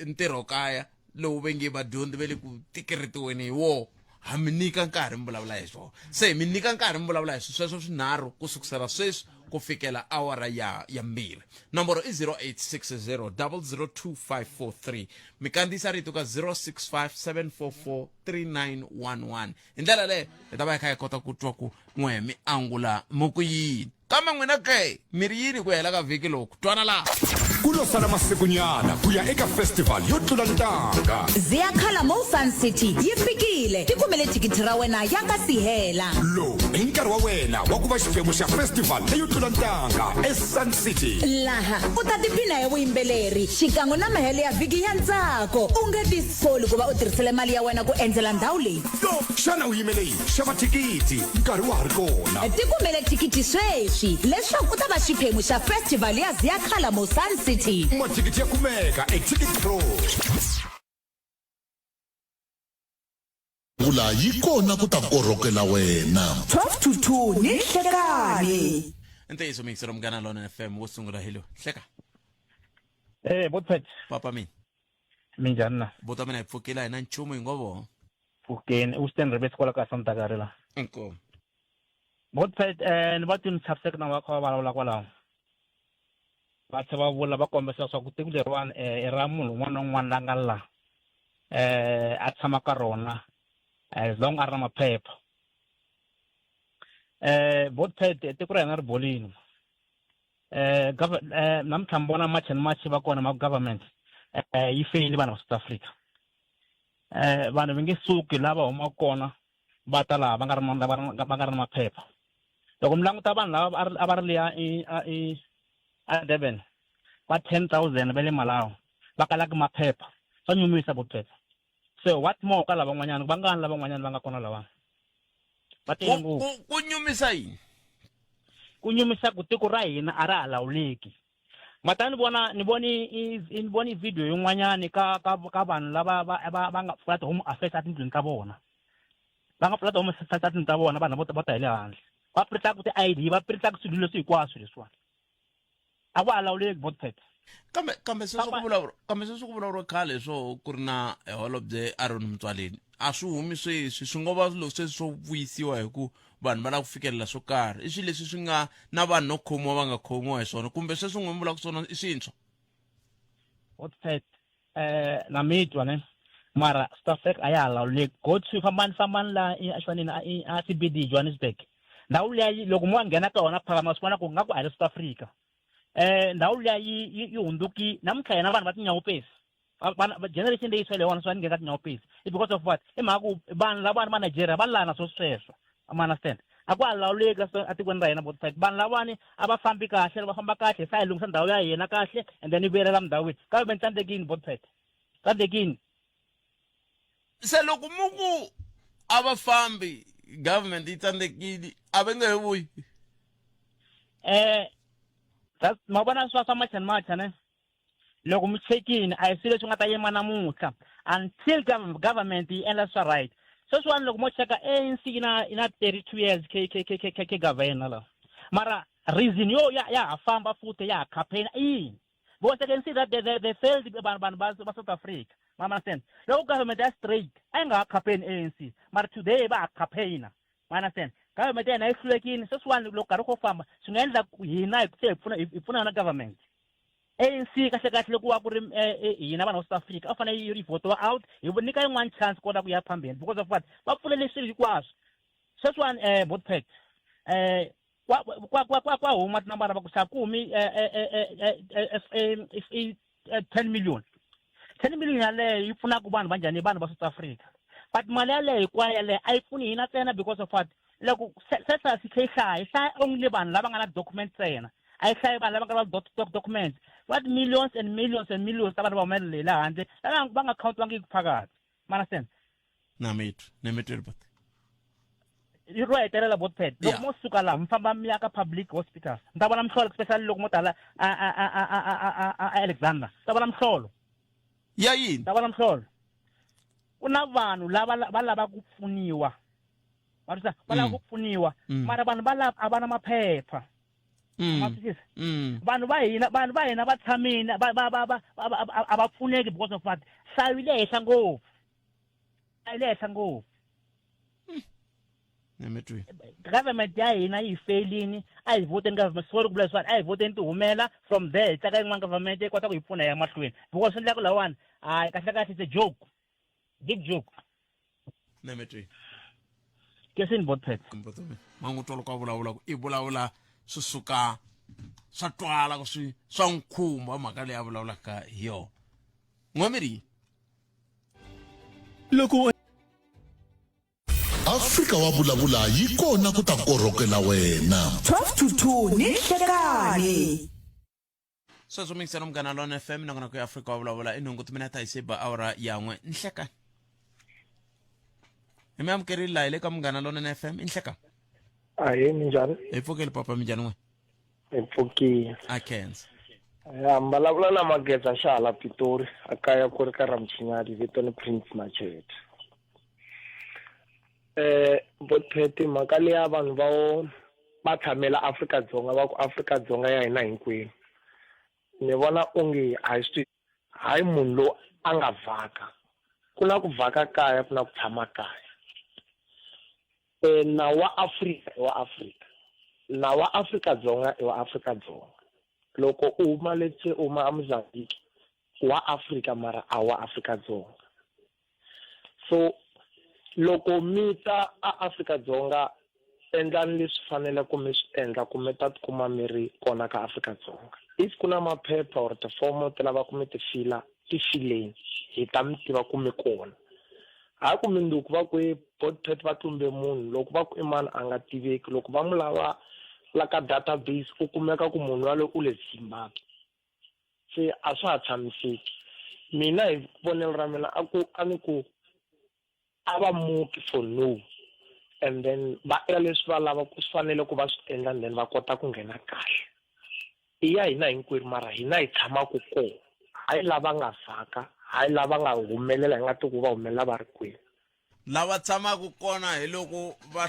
ntirho kaya lowu ve nge vadyondzi ve le ku tikeretiweni hi wona. Ha mi nyika nkarhi mi vulavula hi swona. Se mi nyika nkarhi mi vulavula hi sweswo swinharhu ku sukusela sweswi ku fikela awara ya 2. Nomboro i 0860 002543. Mi kandziyisa rito ka 0657443911. Hi ndlela leyo hi ta va hi kha hi kota ku twa ku n'we mi angula mo ku yini. Kambe n'wina ke miri yini ku hela ka vhiki loku twana laha. Kulo sala masekunyana kuya eka festival yo tlula ntanga. Ziyakhala Mo Sun City yi fikile. Tikumele thikithi ra wena ya nga si hela. Lo i nkarhi wa wena wa ku va xiphemu xa festival leyo tlula tlula ntanga eSun City. laha u ta tiphina hi vuyimbeleri xikan'we na mahele ya vhiki ya ntsako u nge tisoli ku va u tirhisile mali ya wena ku endzela ndhawu leyi Xana u yimele yini? Xava thikiti nkarhi wa ha ri kona. tikumele thikithi sweswi leswaku u ta va xiphemu xa festival ya Ziyakhala mo Sun City. Mathikiti ya kumeka eTicket Pro. vula yi kona ku ta korhokela wena 12 to 2 ni Nhlekani. ntiyiso mixero mgana lona FM wo sungula hilo hleka Botphet, papa mina minjani na? bota mina ipfukela hina nchumu ingovo Pfukeni, Usten Rebes kola ka Santa Garela. inko Botphet, ni va tini tshapseka na va kha va vulavula kwalaho. Va tlhela va vula va kombisa swa ku tiko leriwani i ra munhu un'wana na un'wana la nga la. A tshama ka rona as long a ri na maphepha. Botphet, tiko ra hina ri bolini. Namuntlha mi vona march and march va kona ma government yi feyili vanhu va South Africa. Vanhu va nge suki lava huma kona va ta laha va nga ri na maphepha. Loko mi languta vanhu lava a va ri liya a Durban va 10,000 va le Malawi va kalaka maphepha swa nyumisa Botphet. So what more ka lava van'wanyana va nga lavan'wanyana va nga kona lava va tele ngopfu. ku nyumisa yini Ku nyumisa ku tiko ra hina a ra ha lawuleki. Mata ni voni video yin'wanyani ka vanhu lava va nga pfula home affairs a tindlwini ta vona. Va nga pfula home affairs a tindlwini ta vona vanhu vo ta hi le handle. Va printaka ku ti-ID, va printaka swilo leswi hinkwaswo leswiwani. A va ha lawuleki Botphet. kambe sweswi ku vulavuriwa khale swo ku ri na holobye Aaron Mtswaleni a swi humi sweswi swi ngo va sweswi swo vuyisiwa hi ku vanhu va lava ku fikelela swo karhi i swilo leswi swi nga na vanhu no khomiwa va nga khomiwa hi swona kumbe sweswi n'wi vulaka swona i swintshwa Botphet, na mitwa ne mara South Africa a ya ha lawuleki. Go to fambani la exvaneni a CBD Johannesburg. Ndhawu leyi loko mo nghena ka wona phakama swi vona ku nga ku a hi South Africa. Ndhawu leyi yi hunduki namuntlha hina vanhu va tinyawupesi generation leyi swele wona swa nghena tinyawupesi because of what i mhaka ku vanhu lavani va Nigeria va lana sweswo ama understand a ku ha lawuleki a tikweni ra hina Botphet. Vanhu lavani a va fambi kahle va famba kahle sa hi lunghisa ndhawu ya hina kahle and then yi vuyelela ndhawini kambe tsandzekini Botphet, tsandzekini. se loko muku a va fambi government yi tsandzekile a va nge he vuyi Ma vona swa march and march ne loko mi chekini a hi swilo leswi nga ta yima namuntlha until government yi endla swa right. Sweswiwani loko mo cheka ANC ina 32 years ke governor la mara reason yo ya ha famba futhi ya ha campaign yini because I can see that they failed vanhu va South Africa. Ma understand loko government ya straight a nga ha campaign ANC mara today va ha campaign. Ma understand government yena yi hlulekini sweswiwani loko karhi ko famba swi nga endla hina hi pfuna na government. ANC kahle loko wa ku ri hina vanhu va South Africa a fanele yi votiwa out hi nyika yin'wana chance kota ku ya phambeni because of what va pfulele swilo hinkwaswo. Sweswiwani Botphet kwa huma tinambara va ku sakumi 10 million yaleyo yi pfunaka vanhu va njhani vanhu va South Africa but mali yaleyo hinkwayo yaleyo a yi pfuni hina ntsena because of what loko sesa si khe hlaya only vanhu lava nga na documents ntsena a yi hlayi vanhu lava nga na documents what millions and millions and millions ta vanhu va humelele la handle lava va nga countwangi phakathi. Ma understand na mitu ripot yi ro hetelela Botphet loko mo suka laha mi famba mi ya ka public hospitals mi ta vona mhlolo especially loko mo tala a Alexander ta vona mhlolo ya yini ta vona mhlolo ku na vanhu lava va lava ku pfuniwa va lava ku pfuniwa mara vanhu va lava a va na maphepha. Vanhu va hina va tshamini a va pfuneki because of what nhlayo yi le henhla ngopfu government ya hina yi failini a hi voteni government sorry ku vula leswiwani a hi voteni ti humela from there hi tsaka yin'wana government yi kota ku hi pfuna ya mahlweni because swi endlaka lawani hayi kahle it's a joke, big joke. Kesini Botphet mangu tolo ka vulavula ku i vulavula swi suka swa twala ku swa nkhumba mhaka leyi a vulavulaka hi yona n'wamiri loko Afrika wa vulavula yi kona ku ta korhokela wena. 12 to 2 ni nhlekani. sweswo mingisana Munghana Lonene FM nakona ku Afrika wa vulavula inhungu timineta isiba awara yan'we nhlekani. Mi amukerile la ile ka Munghana Lonene FM nhlekani. Aye minjhani? Hi pfukile papa minjhani n'we? Hi pfukile. Akhensa. Ya mbalavula na Mageza Shala Pitori akaya ku ri ka Ramchinyadi vito ni Prince Machet. Botheti makale ya vanhu va tshamela Afrika-Dzonga va ku Afrika-Dzonga ya hina hinkwenu. Ni vona onge hayi munhu lo a nga vhaka. Ku na ku vhaka kaya ku na ku tshama kaya. Na wa Afrika wa Afrika. Na wa Afrika-Dzonga wa Afrika-Dzonga. Loko uma letse uma Mozambique wa Afrika mara a wa Afrika-Dzonga. So loko mita a Afrika-Dzonga endlani leswi fanele ku mi swi endla ku mi ta tikuma mi ri kona ka Afrika-Dzonga. If kuna maphepha or tifomo ti lava ku mi ti fila ti fileni hi ta mi tiva ku mi kona. Hayi ku minduku va ku Botheti va tumbe munhu loko va ku i mani a nga tiveki loko va mu lava la ka database ku kumeka ku munhu wale u le Zimbabwe. Se a swa ha tshamiseki. Mina hi vonelo ra mina a ni ku a va muki for no and then va endla leswi va lava ku swi fanele ku va swi endla and then va kota ku nghena kahle. I ya hina hinkwerhu mara hina hi tshamaku kona. Hayi lava nga vhaka, hayi lava nga humelela hi nga ti ku va humelela va ri kwini. Lava tshamaku kona hi loko va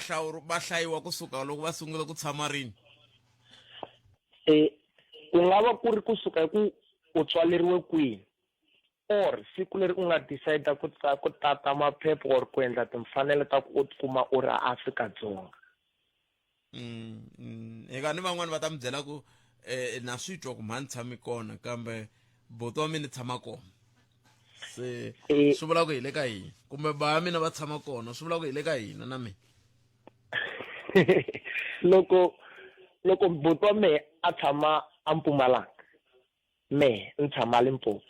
hlayiwa kusuka loko va sungula ku tshama rini? Ku nga va ku ri kusuka hi ku u tswaleriwe kwini or siku leri u nga decide ku tata maphepha or ku endla timfanelo ta ku u tikuma u ri Afrika-Dzonga. Eka ni van'wani va ta mi byela ku na swi twa ku mani tshami kona kambe buti wa mina tshama kona. Se swi vula ku hi le ka hina kumbe ba mina va tshama kona swi vula ku hi le ka hina na mina. Loko buti wa mehe a tshama a Mpumalanga mehe ni tshama Limpopo.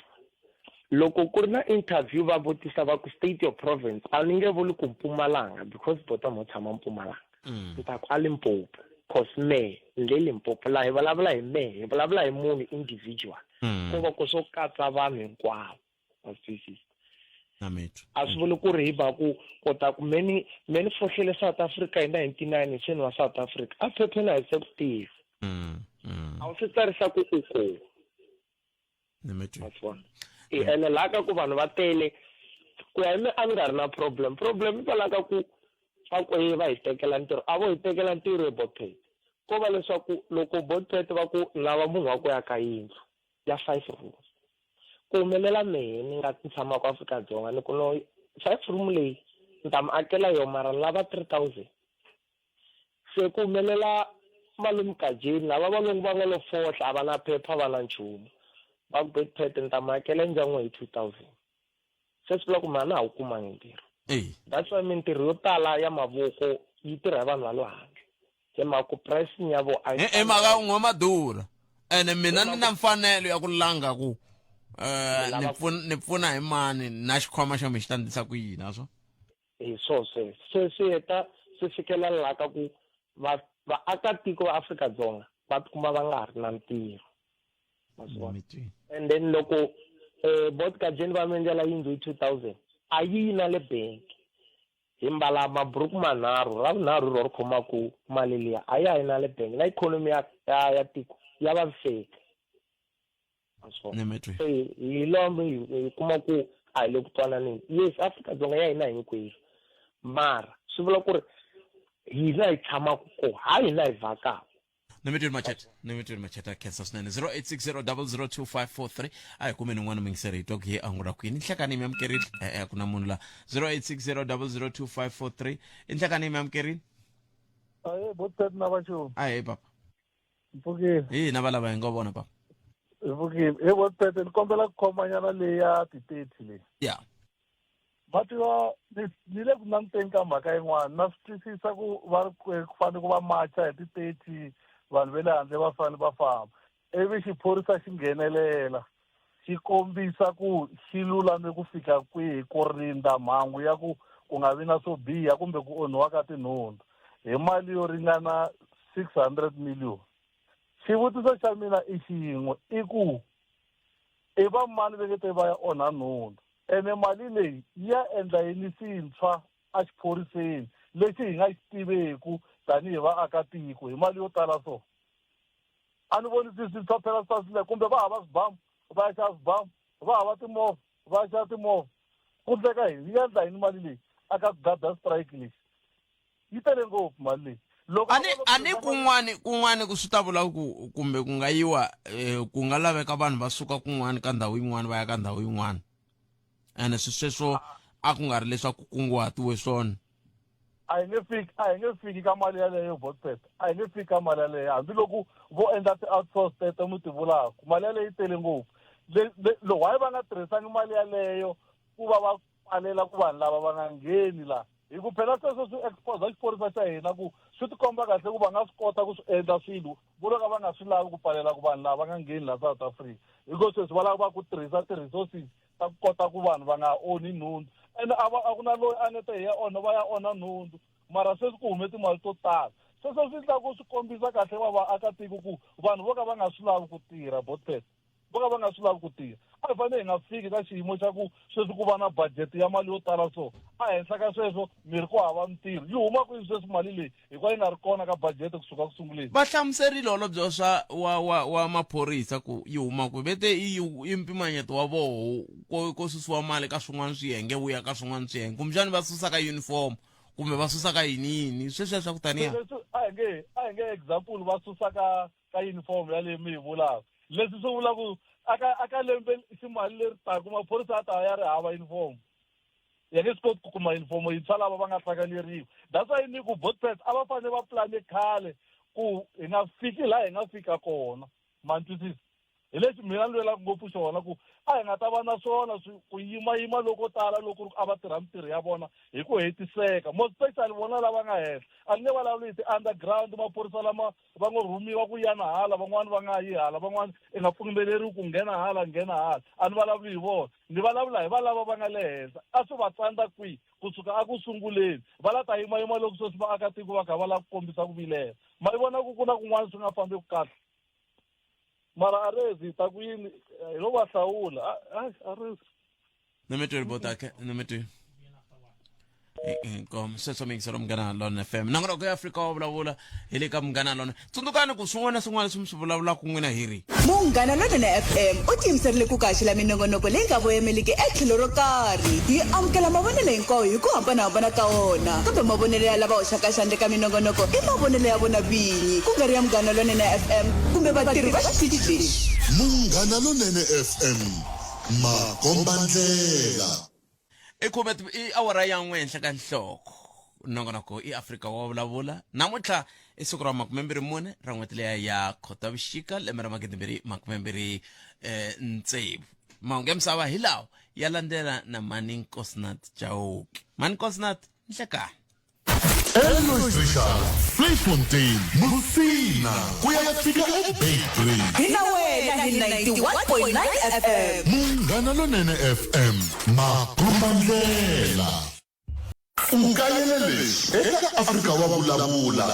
Loko ku ri na interview va vutisa va ku state or province a ni nge vuli ku Mpumalanga because buti wa mehe u tshama Mpumalanga. Ni ta ku a Limpopo cause mehe ni le Limpopo laha hi vulavula hi mehe hi vulavula hi munhu individual. Ku va ku swo katsa vanhu hinkwavo. A swi vuli ku ri hi va ku kota ku meni fohlele South Africa hi 99 hi wa South Africa a phephena hi se ku tiva. A wu swi tsarisa ku u kona. Ene laka ku vanhu va tele ku ya a ni nga ri na problem yi valaka ku va ku va hi tekela ntirho a vo hi tekela ntirho hi Botheti. Ko va leswaku loko Botheti va ku lava munhu wa ku ya ka yindlu ya 5 rooms ku humelela mehe ni nga tshama ku Afrika-Dzonga ni ku no 5 room leyi ni ta mi akela yo mara lava 3,000. Se ku humelela malume Kajeni lava valungu va nga lo fohla a va na phepha va na nchumu va ku Botheti ni ta mi akela ndyangu hi 2,000. Se swi vula ku mina a wu kumangi ntirho. That's why mintirho yo tala ya mavoko yi tirha hi vanhu va lo handle. Se maka pricing ya vo maka un'we madura ene mina ni na mfanelo ya ku langa ku ni pfuna hi mani na xikhwama xa mina xi ta ndlisa ku yini a swo. Se heta swi fikela laha ka ku vaakatiko va Afrika-Dzonga va tikuma va nga ha ri na ntirho. And then loko Botheti Kajeni va mi endlela yindlu hi 2,000 a yi na le bank hi mbala mabhuruku manharhu ra vunharhu ro khoma ku mali liya a ya hi na le bank na ikhonomi ya tiko ya vaviseka. Hi lombe hi kuma ku a hi le ku twananeni. Yes Afrika-Dzonga ya hina hinkwerhu mara swi vula ku ri hina hi tshamaku ko hayi hina hi vhakaka. Nimitiri macheta khensa swinene 0860002543 a hi kumeni n'wana mingiseri hi twa ku hi angula kwini nhlekani mi amukerile ku na munhu la 0860002543 i nhlekani mi amukerile. Botheti na vaxu hi papa mpfukile hi na valava hi nga vona papa mpfukile Botheti ni kombela ku khomanyana leyi ya ti-30 leyi ya Matiwa ni le ku languteni ka mhaka yin'wana na swi twisisa ku va ku fanele ku va macha hi ti-30 vanhu ve le handle va fanele va famba ivi xiphorisa xi nghenelela xi kombisa ku xi lulame ku fika kwihi ku rindza mhangu ya ku ku nga vi na swo biha kumbe ku onhiwa ka tinhundzu hi mali yo ringana 600 million. Xivutiso xa mina i xin'we i ku i va mani va nge te va ya onha nhundzu ene mali leyi ya endla yini swintshwa a xiphoriseni lexi hi nga xi tiveku tanihi vaakatiko hi mali yo tala so. A ni voni swintshwa phela sasile kumbe va hava swibamu va ya xava swibamu va hava timovha va ya xava timovha ku ndleka yini yi endla yini mali leyi aka gada strike lexi yi tele ngopfu mali leyi. ani kun'wani ku swi ta vula ku kumbe ku nga yiwa ku nga laveka vanhu va suka kun'wani ka ndhawu yin'wana va ya ka ndhawu yin'wana ene sweswo a ku nga ri leswaku kunguhatiwe swona. A hi nge fiki ka mali yaleyo Botpet a hi nge fiki ka mali yaleyo hambiloko vo endla ti-outsource teto mi ti vulaka mali yaleyo yi tele ngopfu. Loko hayi va nga tirhisangi mali yaleyo ku va va pfalela ku vanhu lava va nga ngheni laha hi ku phela sweswo swi expose xiphorisa xa hina ku swi tikomba kahle ku va nga swi kota ku swi endla swilo vo ka va nga swi lavi ku pfalela ku vanhu lava va nga ngheni laha South Africa hikuva sweswi va lava ku tirhisa ti-resources ta ku kota ku vanhu va nga onhi nhundzu ene a ku na loyi a nete hi ya onha va ya onha nhundzu mara sweswi ku hume timali to tala. Sweswo swi endla ku swi kombisa kahle vaakatiko ku vanhu vo ka va nga swi lavi ku tirha Botpet vo ka va nga swi lavi ku tirha. A hi fanele hi nga fiki ka xiyimo xa ku sweswi ku va na budget ya mali yo tala so a henhla ka sweswo miri ku hava mintirho yi huma kwini sweswi mali leyi hikuva yi nga ri kona ka budget kusuka ku sunguleni. Va hlamuserile holobye swa wa maphorisa ku yi huma ku vete i mpimanyeto wa voho ko susiwa mali ka swin'wana swiyenge vuya ka swin'wana swiyenge kumbexani va susa ka uniform kumbe va susa ka yini sweswo swa ku taniya. A hi nge example va susa ka uniform yaleyi mi hi vulaka leswi swi vula ku aka lembe ximali leri taka maphorisa a ta ya ri hava uniform ya nge swi koti ku kuma uniform yintshwa lava va nga tsakeleriwa. That's why ni ku Botpet a va fanele va plane khale ku hi nga fiki laha hi nga fika kona mantwisisa hi leswi mina ni lwelaka ngopfu xona ku a hi nga ta va na swona ku yimayima loko tala loko a va tirha mintirho ya vona hi ku hetiseka most especially vona lava nga henhla a ni nge vulavuli hi ti-underground maphorisa lama va ngo rhumiwa ku yana hala van'wani va nga yi hala van'wani i nga pfumeleriwi ku nghena hala a ni vulavuli hi vona ni vulavula hi va lava va nga le henhla a swi va tsandza kwihi kusuka a ku sunguleni va la ta yimayima loko sweswi vaakatiko va kha va lava ku kombisa ku vilela ma yi vona ku na kun'wana swi nga fambi kahle mara arezi ta ku yini hi lo va hlawula arezi Nemetwe botake nemetwe kom sweswo mingiselo Munghana Lonene FM nangona ya Afrika wa vulavula hi le ka Munghana Lonene tsundzukani ku swin'wana leswi mi swi vulavula ku n'wina hi ri Munghana Lonene FM u tiyimiserile ku kaxila minongonoko leyi nga voyemeliki etlhelo ro karhi yi amukela mavonelo hinkwawo hi ku hambanahambana ka wona kambe mavonelo ya lava hoxaka xandla ka minongonoko i mavonelo ya vona vinyi ku nga ri ya Munghana Lonene FM kumbe vatirhi va xitichi lexi. Munghana Lonene FM makombandlela ikhumet i awara ya n'wenhla ka nhloko nongonoko i Afrika wa vulavula namuntlha i siku ra 24 ra n'hweti leya ya Khotavuxika lembe ra 2023 mahungu ya misava hi lawa ya landela na Mani Nkosinathi Chauke. Mani Nkosinathi nhlekani Eloisha Fleetfontein Musina kuya fika eBaytree hina wena hi 91.9 FM Munghana Lonene FM makombandlela ungayelele eka Afrika wa vulavula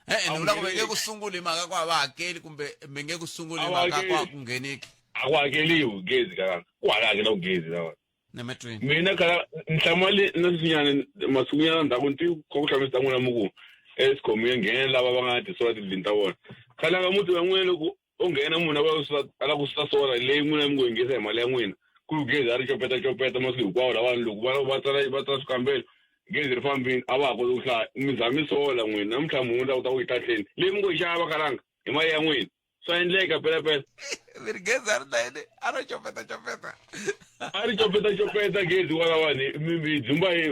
ni vula ku venge ku sungula mhaka kwa vahakeli kumbe venge ku sungula mhaka kwa ku ngheneki a ku hakeliwi gezi ka ku hakela ku gezi lawa nemetweni mina kala nhlamali na swinyana masukunyana ndhaku nti ko ku hlamisa n'wina muku Eskom ya nghena lava va nga tisola tindlini ta vona khala ka muti wa n'wina loko o nghena munhu ala ku susa sola leyi n'wina mi ngo yingisa hi mali ya n'wina ku gezi a ri copeta masiku hinkwawo lavanhu loko va tsala swikambelo gezi ri fambini a va ha koti ku hlaya mi za mi sola n'wina namuntlha munhu ta ku yi tahleni leyi mi ngo yi xava kalanga hi mali ya n'wina swa endleka pelepele veri gezi a ri ta yini a ri copeta gezi wa lawani mi dzumba hi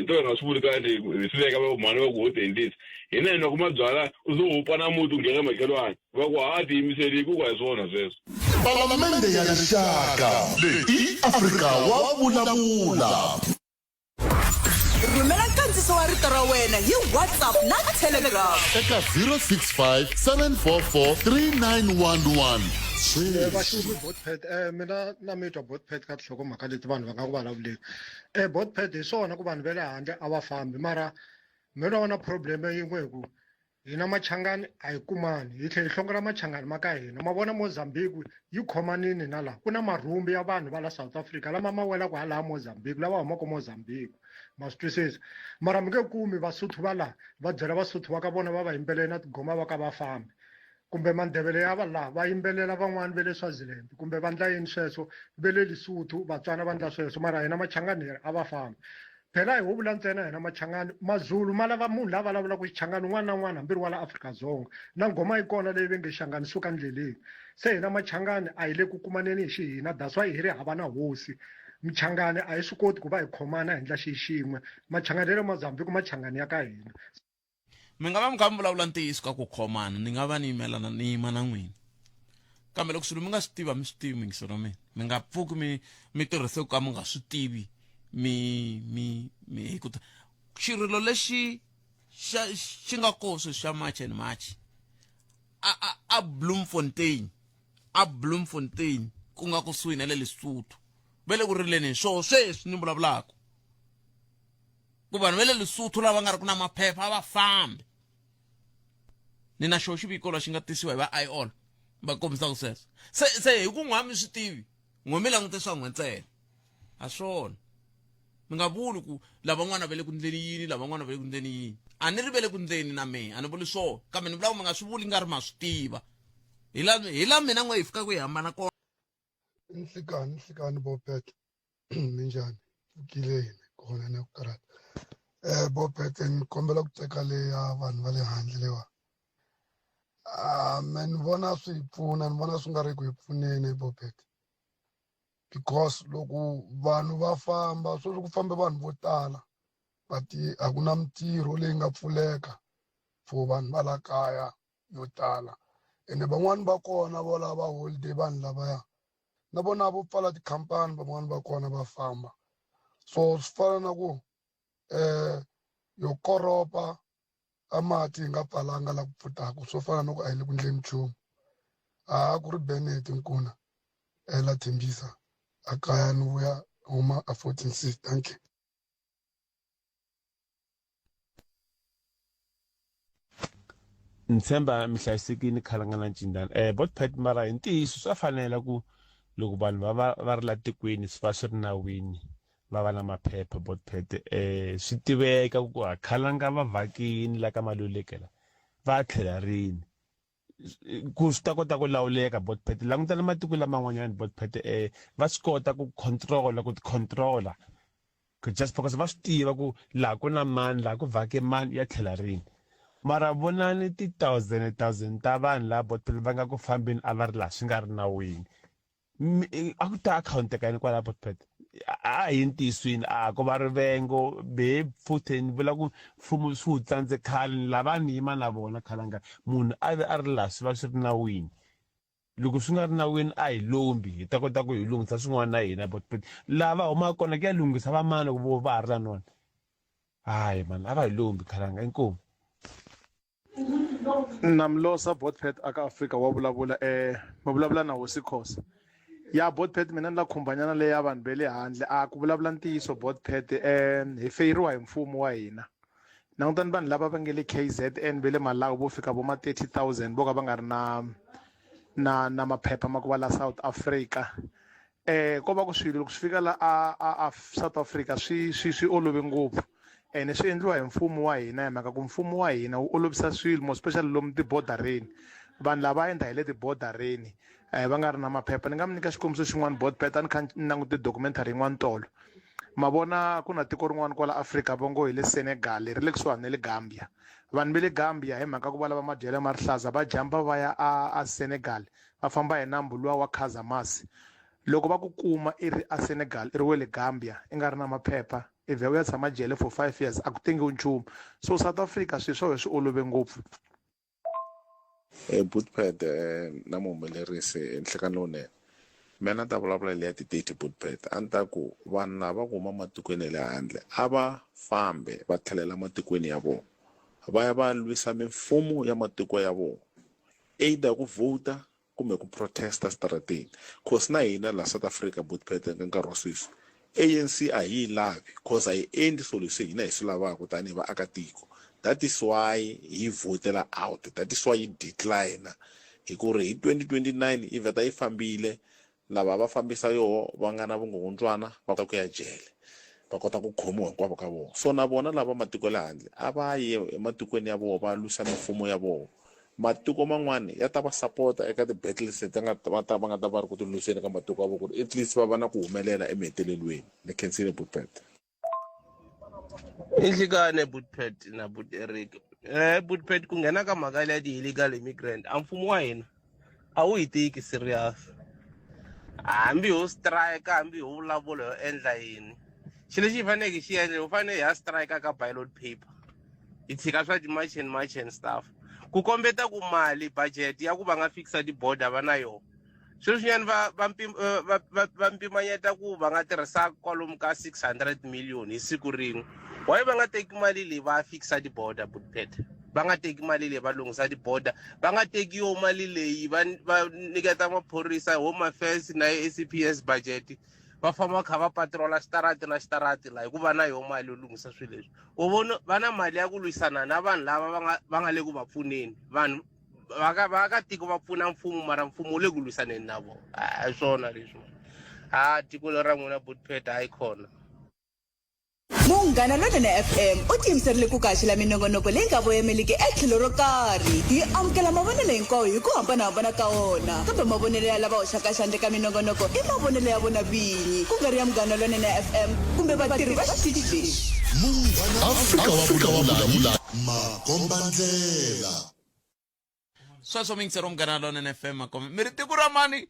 to nga swi vuli kahle hi swi veka mhani va ku ho tendisi hina hi na ku mabyala u zo hupa na muti u nghena makhelwani va ku ha tiyimiseli ku hi swona sweswo Palamende ya rixaka leyi Afrika wa vulavula rhumela nkandziso wa rito ra wena hi WhatsApp na Telegram eka 065 744 3911 Vashumi botpet mina na mitwa botpet ka tlhoko mhaka leti vanhu va nga ku vulavuleni botpet hi swona ku vanhu va le handle a va fambi mara mi vona problem yin'we hi ku hina machangani a hi kumani hi tlhe hi hlongela machangani ma ka hina ma vona Mozambique yi khomanini na laha ku na marhumbi ya vanhu va la South Africa lama ma welaka hala Mozambique lava humaka Mozambique ma swi twisisa mara mi nge kumi Vasotho va laha va byela Vasotho va ka vona va va yimbelela na tigoma va ka va fambi kumbe mandebele ya va laha va yimbelela van'wani va le Swaziland kumbe va ndla yini sweswo ve le Lesotho Vatswana va ndla sweswo mara hina machangani a va fambi phela hi ho vula ntsena hina machangani Mazulu ma lava munhu lava vulavulaka xichangani un'wana na un'wana hambi ri wa la Afrika-Dzonga na ngoma yi kona leyi ve nge xangani suka ndleleni se hina machangani a hi le ku kumaneni hi xihina that's why hi ri hava na hosi michangani a hi swi koti ku va hi khomana hi ndla xixin'we machangani ya le Mozambique machangani ya ka hina mi nga va mi kha mi vulavula ntiyiso ka ku khomana ni nga va ni yimelana ni yima na n'wina kambe loko swilo mi nga swi tiva mi swi tivi mingiselo mina mi nga pfuki mi tirhise ku ka mi nga swi tivi mi hikuta xirilo lexi xi nga koso xa March and March a Bloemfontein ku nga kusuhi na le Lesotho ve le ku rileni swo sweswi ni vulavulaka ku vanhu va le Lesotho lava nga ri ku na maphepha a va fambi ni na xo xiviko lexi nga tisiwa hi va IOL va kombisaka sweswo se hi ku n'wa mi swi tivi n'we mi langute swa n'we ntsena a swona mi nga vuli ku lavan'wana va le ku ndleni yini lavan'wana va le ku ndleni yini a ni ri ve le ku ndleni na mina a ni vuli swona kambe ni vula ku mi nga swi vuli nga ri ma swi tiva hi la mina n'we hi fika ku hi hambana kona nhlikani Bopet minjhani pfukile yini kona na ku karata Bopet ni kombela ku teka leya vanhu va le handle lewa ni vona swi hi pfuna ni vona swi nga ri ku hi pfuneni Bopet because loko vanhu va famba sweswi ku fambe vanhu vo tala but a ku na mintirho leyi nga pfuleka for vanhu va la kaya yo tala ene van'wani va kona vo lava holiday vanhu lavaya na vona vo pfala tikhampani van'wani va kona va famba so swi fana na ku yo koropa a mati hi nga pfalanga la ku pfutaka swo fana na ku a hi le ku ndleni nchumu ku ri Bennett Nkuna la Thembisa a kaya ni vuya huma a 14 thank you Ntshemba mi hlayisekile khalangana Ncindani Botpet mara hi ntiyiso swa fanela ku loko vanhu va ri la tikweni swi va swi ri nawini va va na maphepha Botpet swi tiveka ku khalanga va vhakini la ka Malulekela va tlhela rini ku swi ta kota ku lawuleka Botpet languta na matiko laman'wanyana Botpet va swi kota ku controla just because va swi tiva ku laha ku na mani laha ku vhake mani ya tlhela rini mara vonani ti-thousand ta vanhu laha Botpet va nga ku fambeni a va ri laha swi nga ri nawini a ku ta akhawunti ka yini kwalaha Botpet a hi ntiswini a ko va rivengo be futhi ni vula ku mfumo swi wu tsandze khale lava ni yima na vona khalanga munhu a ve a ri laha swi va swi ri nawini loko swi nga ri nawini a hi lombi hi ta kota ku hi lunghisa swin'wana na hina Botpet lava humaka kona ku ya lunghisa va mani loko va ha ri la nona hayi mani a va hi lombi khalanga inkomu namlosa Botpet aka Afrika wa vulavula ma vulavula na Hosi Khosa ya Botpet mina ni la khumbanyana leyi ya vanhu va le handle a ku vulavula ntiyiso Botpet hi feyiriwa hi mfumo wa hina langutani vanhu lava va nge le KZN va le Malawi vo fika vo ma 30,000 vo ka va nga ri na maphepha ma ku va la South Africa ko va ku swilo loko swi fika la a South Africa swi olove ngopfu ene swi endliwa hi mfumo wa hina hi mhaka ku mfumo wa hina wu olovisa swilo mo especially lomu tibodareni vanhu lava endla hi le tibodareni va nga ri na maphepha ni nga mi nyika xikombiso xin'wana Botpet a ni kha ni languti documentary yin'wana tolo ma vona ku na tiko rin'wana kwala Afrika vongo hi le Senegal ri le kusuhani na le Gambia vanhu va le Gambia hi mhaka ku va lava madyele ma rihlaza va jumpa va ya a Senegal va famba hi nambu luwa wa Casamance loko va ku kuma i ri a Senegal i ri we le Gambia i nga ri na maphepha i vhe u ya tshama jele for 5 years a ku tengiwi nchumu so South Africa swi swo swi olove ngopfu Botpet na muhumelerisi enhlekani lowunene mina ta vulavula leya ti-date Botpet a ni ta ku vanhu lava huma matikweni ya le handle a va fambe va tlhelela matikweni ya vona va ya va lwisa mimfumo ya matiko ya vona either ku vota kumbe ku protesta strategy cause na hina la South Africa Bootpet eka nkarhi wa sweswi ANC a hi lavi cause a hi endli solution hina hi swi lavaka tanihi vaakatiko. That is why hi votela out, that is why hi decline hi ku ri hi 2029 i veta yi fambile lava va fambisa yoho va nga na vunghokondzwana va kota ku ya jele va kota ku khomiwa hinkwavo ka vona. So na vona lava matiko le handle a va ye ematikweni ya vona va lusa mifumo ya vona. Matiko man'wana ya ta va supporta eka ti-battles leti va nga ta va ri ku ti luseni ka matiko ya vona ku ri at least va va na ku humelela emahetelelweni. Ni khensile Bootpet. Inhlikane Bootpet na Boot Eric. Bootpet ku nghena ka mhaka ya ti-illegal immigrant a mfumo wa hina a wu hi teki serious. Hambi ho strike hambi ho vulavula ho endla yini xilo lexi hi faneleke xi endle u fanele hi ya strike ka ballot paper hi tshika swa ti-march and stuff ku kombeta ku mali budget ya ku va nga fixa ti-border va na yona. Swilo swin'wana va mpimanyeta ku va nga tirhisa kwalomu ka 600 million hi siku rin'we. Why va nga teki mali leyi va fixa ti-border Bootpet? Va nga teki mali leyi va lunghisa ti-border, va nga teki yo mali leyi va nyiketa maphorisa Home Affairs na SAPS budget va famba kha va patrola xitarati na xitarati la hikuva na yo mali yo lunghisa swilo leswi. U vona va na mali ya ku lwisana na vanhu lava va nga le ku va pfuneni. Vanhu vaakatiko va pfuna mfumo mara mfumo wu le ku lwisaneni na vona. Hi swona leswi. Tiko ra n'wina Bootpet hayi khona. Munghana Lonene FM u tiyimiserile ku kaxela minongonoko leyi nga voyameliki etlhelo ro karhi. Hi amukela mavonelo hinkwawo hi ku hambanahambana ka wona. Kambe mavonelo ya lava hoxaka xandla ka minongonoko i mavonelo ya vona vinyi. Ku nga ri ya Munghana Lonene FM kumbe vatirhi va xitichi lexi. Afrika wa vulavula makombandlela. Sweswo mi ngisero Munghana Lonene FM makombe mi ri tiko ra mani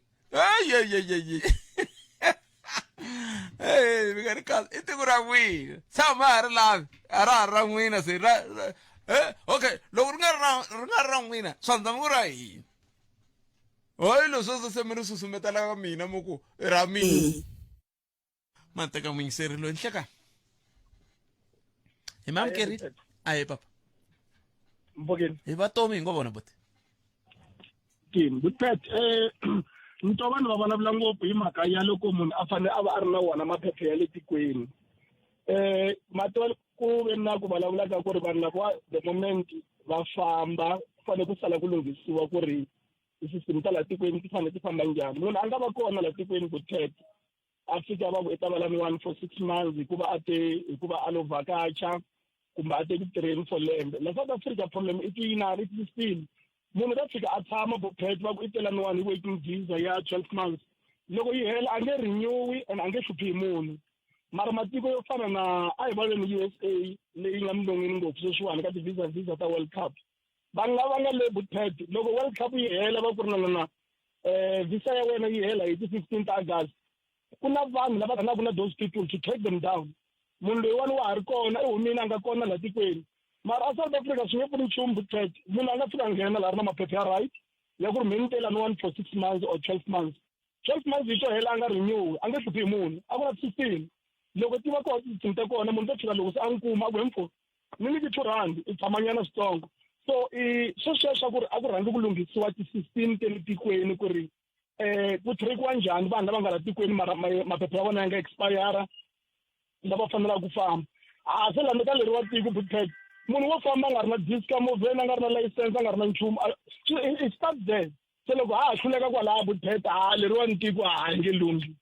hey, we got to it gonna win. Some are love. Ara winner say okay, lo nga winner. Sonda murai. Oi lo so se mero susumeta la mina muku rami. Manteka mingseri lo nhleka. Imam Keri. Aye papa. Mbogeni. Iba Tommy ngobona bote. Kim Bootpet nto vanhu va vulavula ngopfu hi mhaka ya loko munhu a fanele a va a ri na wona maphepha ya le tikweni. Mato ku ve na ku vulavula ka ku ri vanhu lava the moment va famba fanele ku sala ku lunghisiwa ku ri system ta la tikweni ti fanele ti famba njhani. Munhu a nga va kona la tikweni Bootpet a fika va ku i ta va laniwani for 6 months hikuva a lo vakacha kumbe a te ku tirheni for lembe. La South Africa problem i tinari ti still munhu ta fika a tshama Bootpet va ku i telaniwani waiting visa ya 12 months loko yi hela a nge renewi and a nge hluphi munhu. Mara matiko yo fana na a hi valeni USA leyi nga milongweni ngopfu sweswiwani ka ti-visa ta World Cup vanhu lava nga le Bootpet loko World Cup yi hela va ku ri na visa ya wena yi hela hi ti 15th August ku na vanhu lava rhanaka na those people to take them down. Munhu loyiwani wa ha ri kona ehumini a nga kona la tikweni mara a South Africa swi nge pfuni nchumu Bootpet. Munhu a nga fika nghena laha ri na maphepha ya right ya ku ri mi ni telaniwani for 6 months or 12 months. 12 months hi to hela a nga renew a nge hluphi munhu a ku na 16 loko ti va kona ti ta kona munhu ta fika loko se a n'wi kuma a ku hemfo ni ni ti-2 i tshamanyana switsongo. So sweswo ku ri a ku rhandzi ku lunghisiwa ti-system te le tikweni ku ri ku trekiwa njhani vanhu lava nga la tikweni mara maphepha ya vona ya nga expire lava fanelaka ku famba. Se landeka leri wa tiko Bootpet munhu wo famba a nga ri na disca movheni a nga ri na license a nga ri na nchumu it starts there. Se loko ha hluleka kwalaha Bootpet leriwa ni tiko a nge lunghi.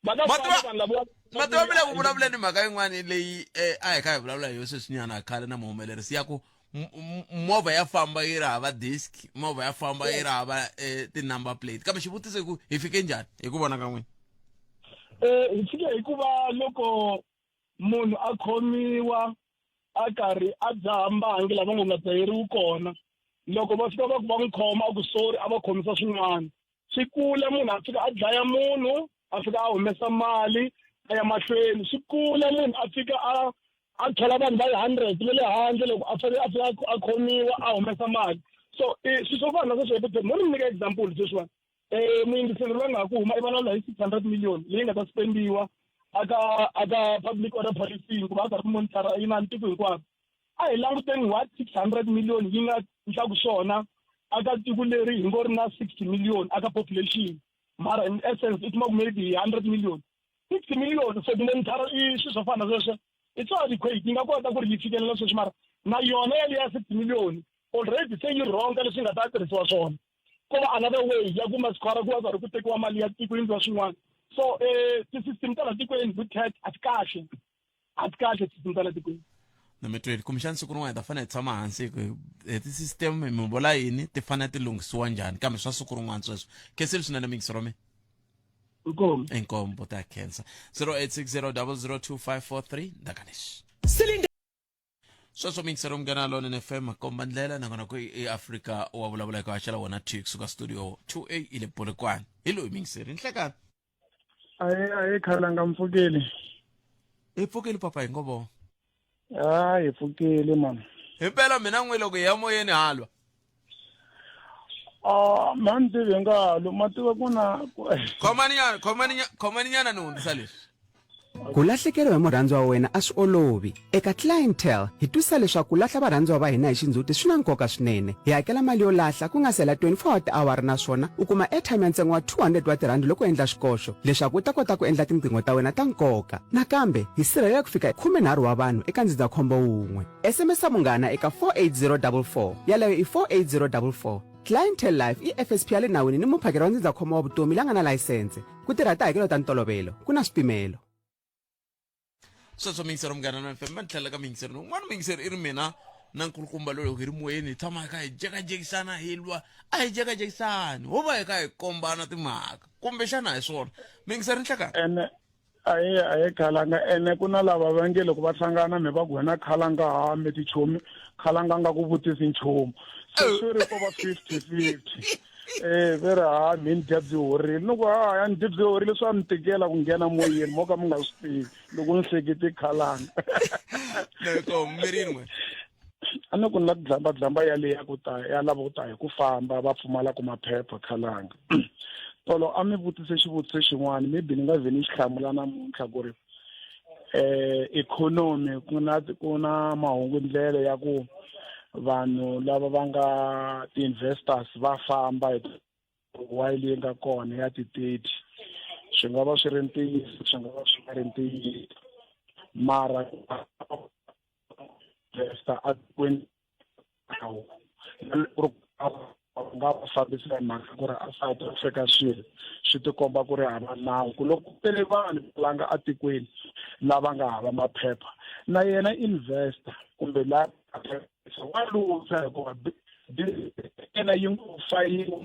Matiwa vile ku vulavula ni mhaka yin'wana leyi a hi kha hi vulavula hi yo sweswinyana khale na muhumelerisi ya ku movha ya famba yi ri hava disc movha ya famba yi ri hava ti-number plate kambe xivutiso hi ku hi fike njhani hi ku vona ka n'wina. Hi fike hikuva loko munhu a khomiwa a karhi a dzaha mbangi lava nga dzaheriwi kona loko va fika va ku va n'wi khoma a ku sori a va khomisa swin'wana swi kula munhu a fika a dlaya munhu a fika a humesa mali a ya mahlweni swi kula munhu a fika a thola vanhu va 100 le le handle loko a fika a khomiwa a humesa mali. So swi swo fana na sweswo mo ni nyika example sweswiwani muyingiseri loyi a nga ku huma i vulavula hi 600 million leyi nga ta spendiwa aka public order policing ku va karhi ku monitara yinani tiko hinkwaro. A hi languteni what 600 million yi nga ndlaku swona aka tiko leri hi ngo ri na 60 million aka population mara in essence it might maybe 100 million 60 million segmental i swo fana sweswo it's all equate inga kota ku ri yi fikelela sweswo mara na yona ya 60 million already se yi wrong leswi nga ta tirhisiwa swona ko va another way ya ku maskwara ku va ri ku tekiwa mali ya tiko endliwa swin'wana so ti-system ta la tikweni Woodpert a ti kahle ti-system ta la tikweni nametweni kumbexani siku rin'wana hi ta fanele hi tshama hansi ti-system mi vula yini ti fanele ti lunghisiwa njhani kambe swa siku rin'wana sweswo khenseli swinene mingisirome inkombo ta cancer 0860002543 ndakanexi sweswo mingisero mngena lona FM komba ndlela nakona ku eAfrica wa vulavula eka waxela wona Tix suka studio 2A ile Polokwane hi loyi mingiseri nhlekani aye khalanga mfukeli ipfukeli papa ingobo hayi pfukeli man impela mina ngwe loko ya moyeni halwa man tivenga lo mativa kuna khomani nyana no ndisa leswi ku lahlekeriwa hi murhandziwa wa wena a swi olovi eka clientele hi twisa leswaku ku lahla varhandziwa va hina hi xindzhuti swi na nkoka swinene hi hakela mali yo lahla ku nga sela 24 hour naswona u kuma airtime ya ntsengo wa 200 wa tirhandi loko endla xikoxo leswaku u ta kota ku endla tinqingho ta wena ta nkoka nakambe hi sirhelela ku fika 13 wa vanhu eka ndzindzakhombo wun'we SMS munghana eka 48044 yaleyo i 48044 Clientele Life i FSP ya le nawini ni muphakeri wa ndzindzakhombo wa vutomi la nga na layisense ku tirha tihakelo ta ntolovelo ku na swipimelo sweswo mingisero mngana na FM tlhela ka mingisero n'wana mingisero i ri mina na nkulukumba lolo hi ri moyeni tshama ka hi jekajekisana hi lwa a hi jekajekisani ho va eka hi kombana timhaka kumbe xana hi swona mingisero nhleka ene aye khalanga ene ku na lava va nge loko va hlangana mi va ku wena khalanga hambi tichomi khalanga nga ku vutisi nchumu so swi ri ko va 50-50 vera min debzi horile loko ya ni debzi horile swa ni tikela ku nghena moyeni mo ka mi nga swi tivi loko ni hlekete khalanga loko mirin'we a ni ku na dlamba ya leya ku ta ya lava ku ta hi ku famba va pfumala ku maphepha khalanga tolo a mi vutise xivutiso xin'wana maybe ni nga ve ni xihlamula namuntlha ku ri economy ku na mahungu ndlela ya ku vanhu lava va nga ti-investors va famba while yi nga kona ya ti-30 swi nga va swi ri ntiyiso swi nga va swi nga ri ntiyiso mara investor a tikweni nga va fambisa hi mhaka ku ri a South Africa swilo swi tikomba ku ri hava nawu ku loko ku tele vanhu langa a tikweni lava nga hava maphepha na yena investor kumbe la waluza hikuva ena yi ngo fayini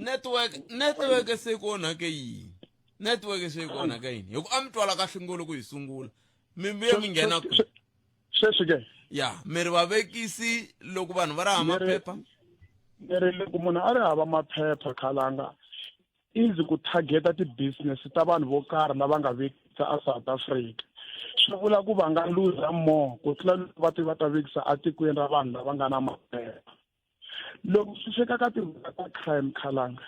network se ku onhake yini network se ku onhaka yini hiku a mi twala kahle ngolo ku hi sungula mimbiye mi nghena ku sweswi ke ya mi ri vavekisi loko vanhu va ri hava maphepha mi ri loko munhu a ri hava maphepha khalanga easy ku targeta ti-business ta vanhu vo karhi lava nga vekisa a South Africa swi vula ku va nga luza more ku tlula va ta vekisa a tikweni ra vanhu lava nga na maphepha loko swi fika ka timhaka ta crime khalanga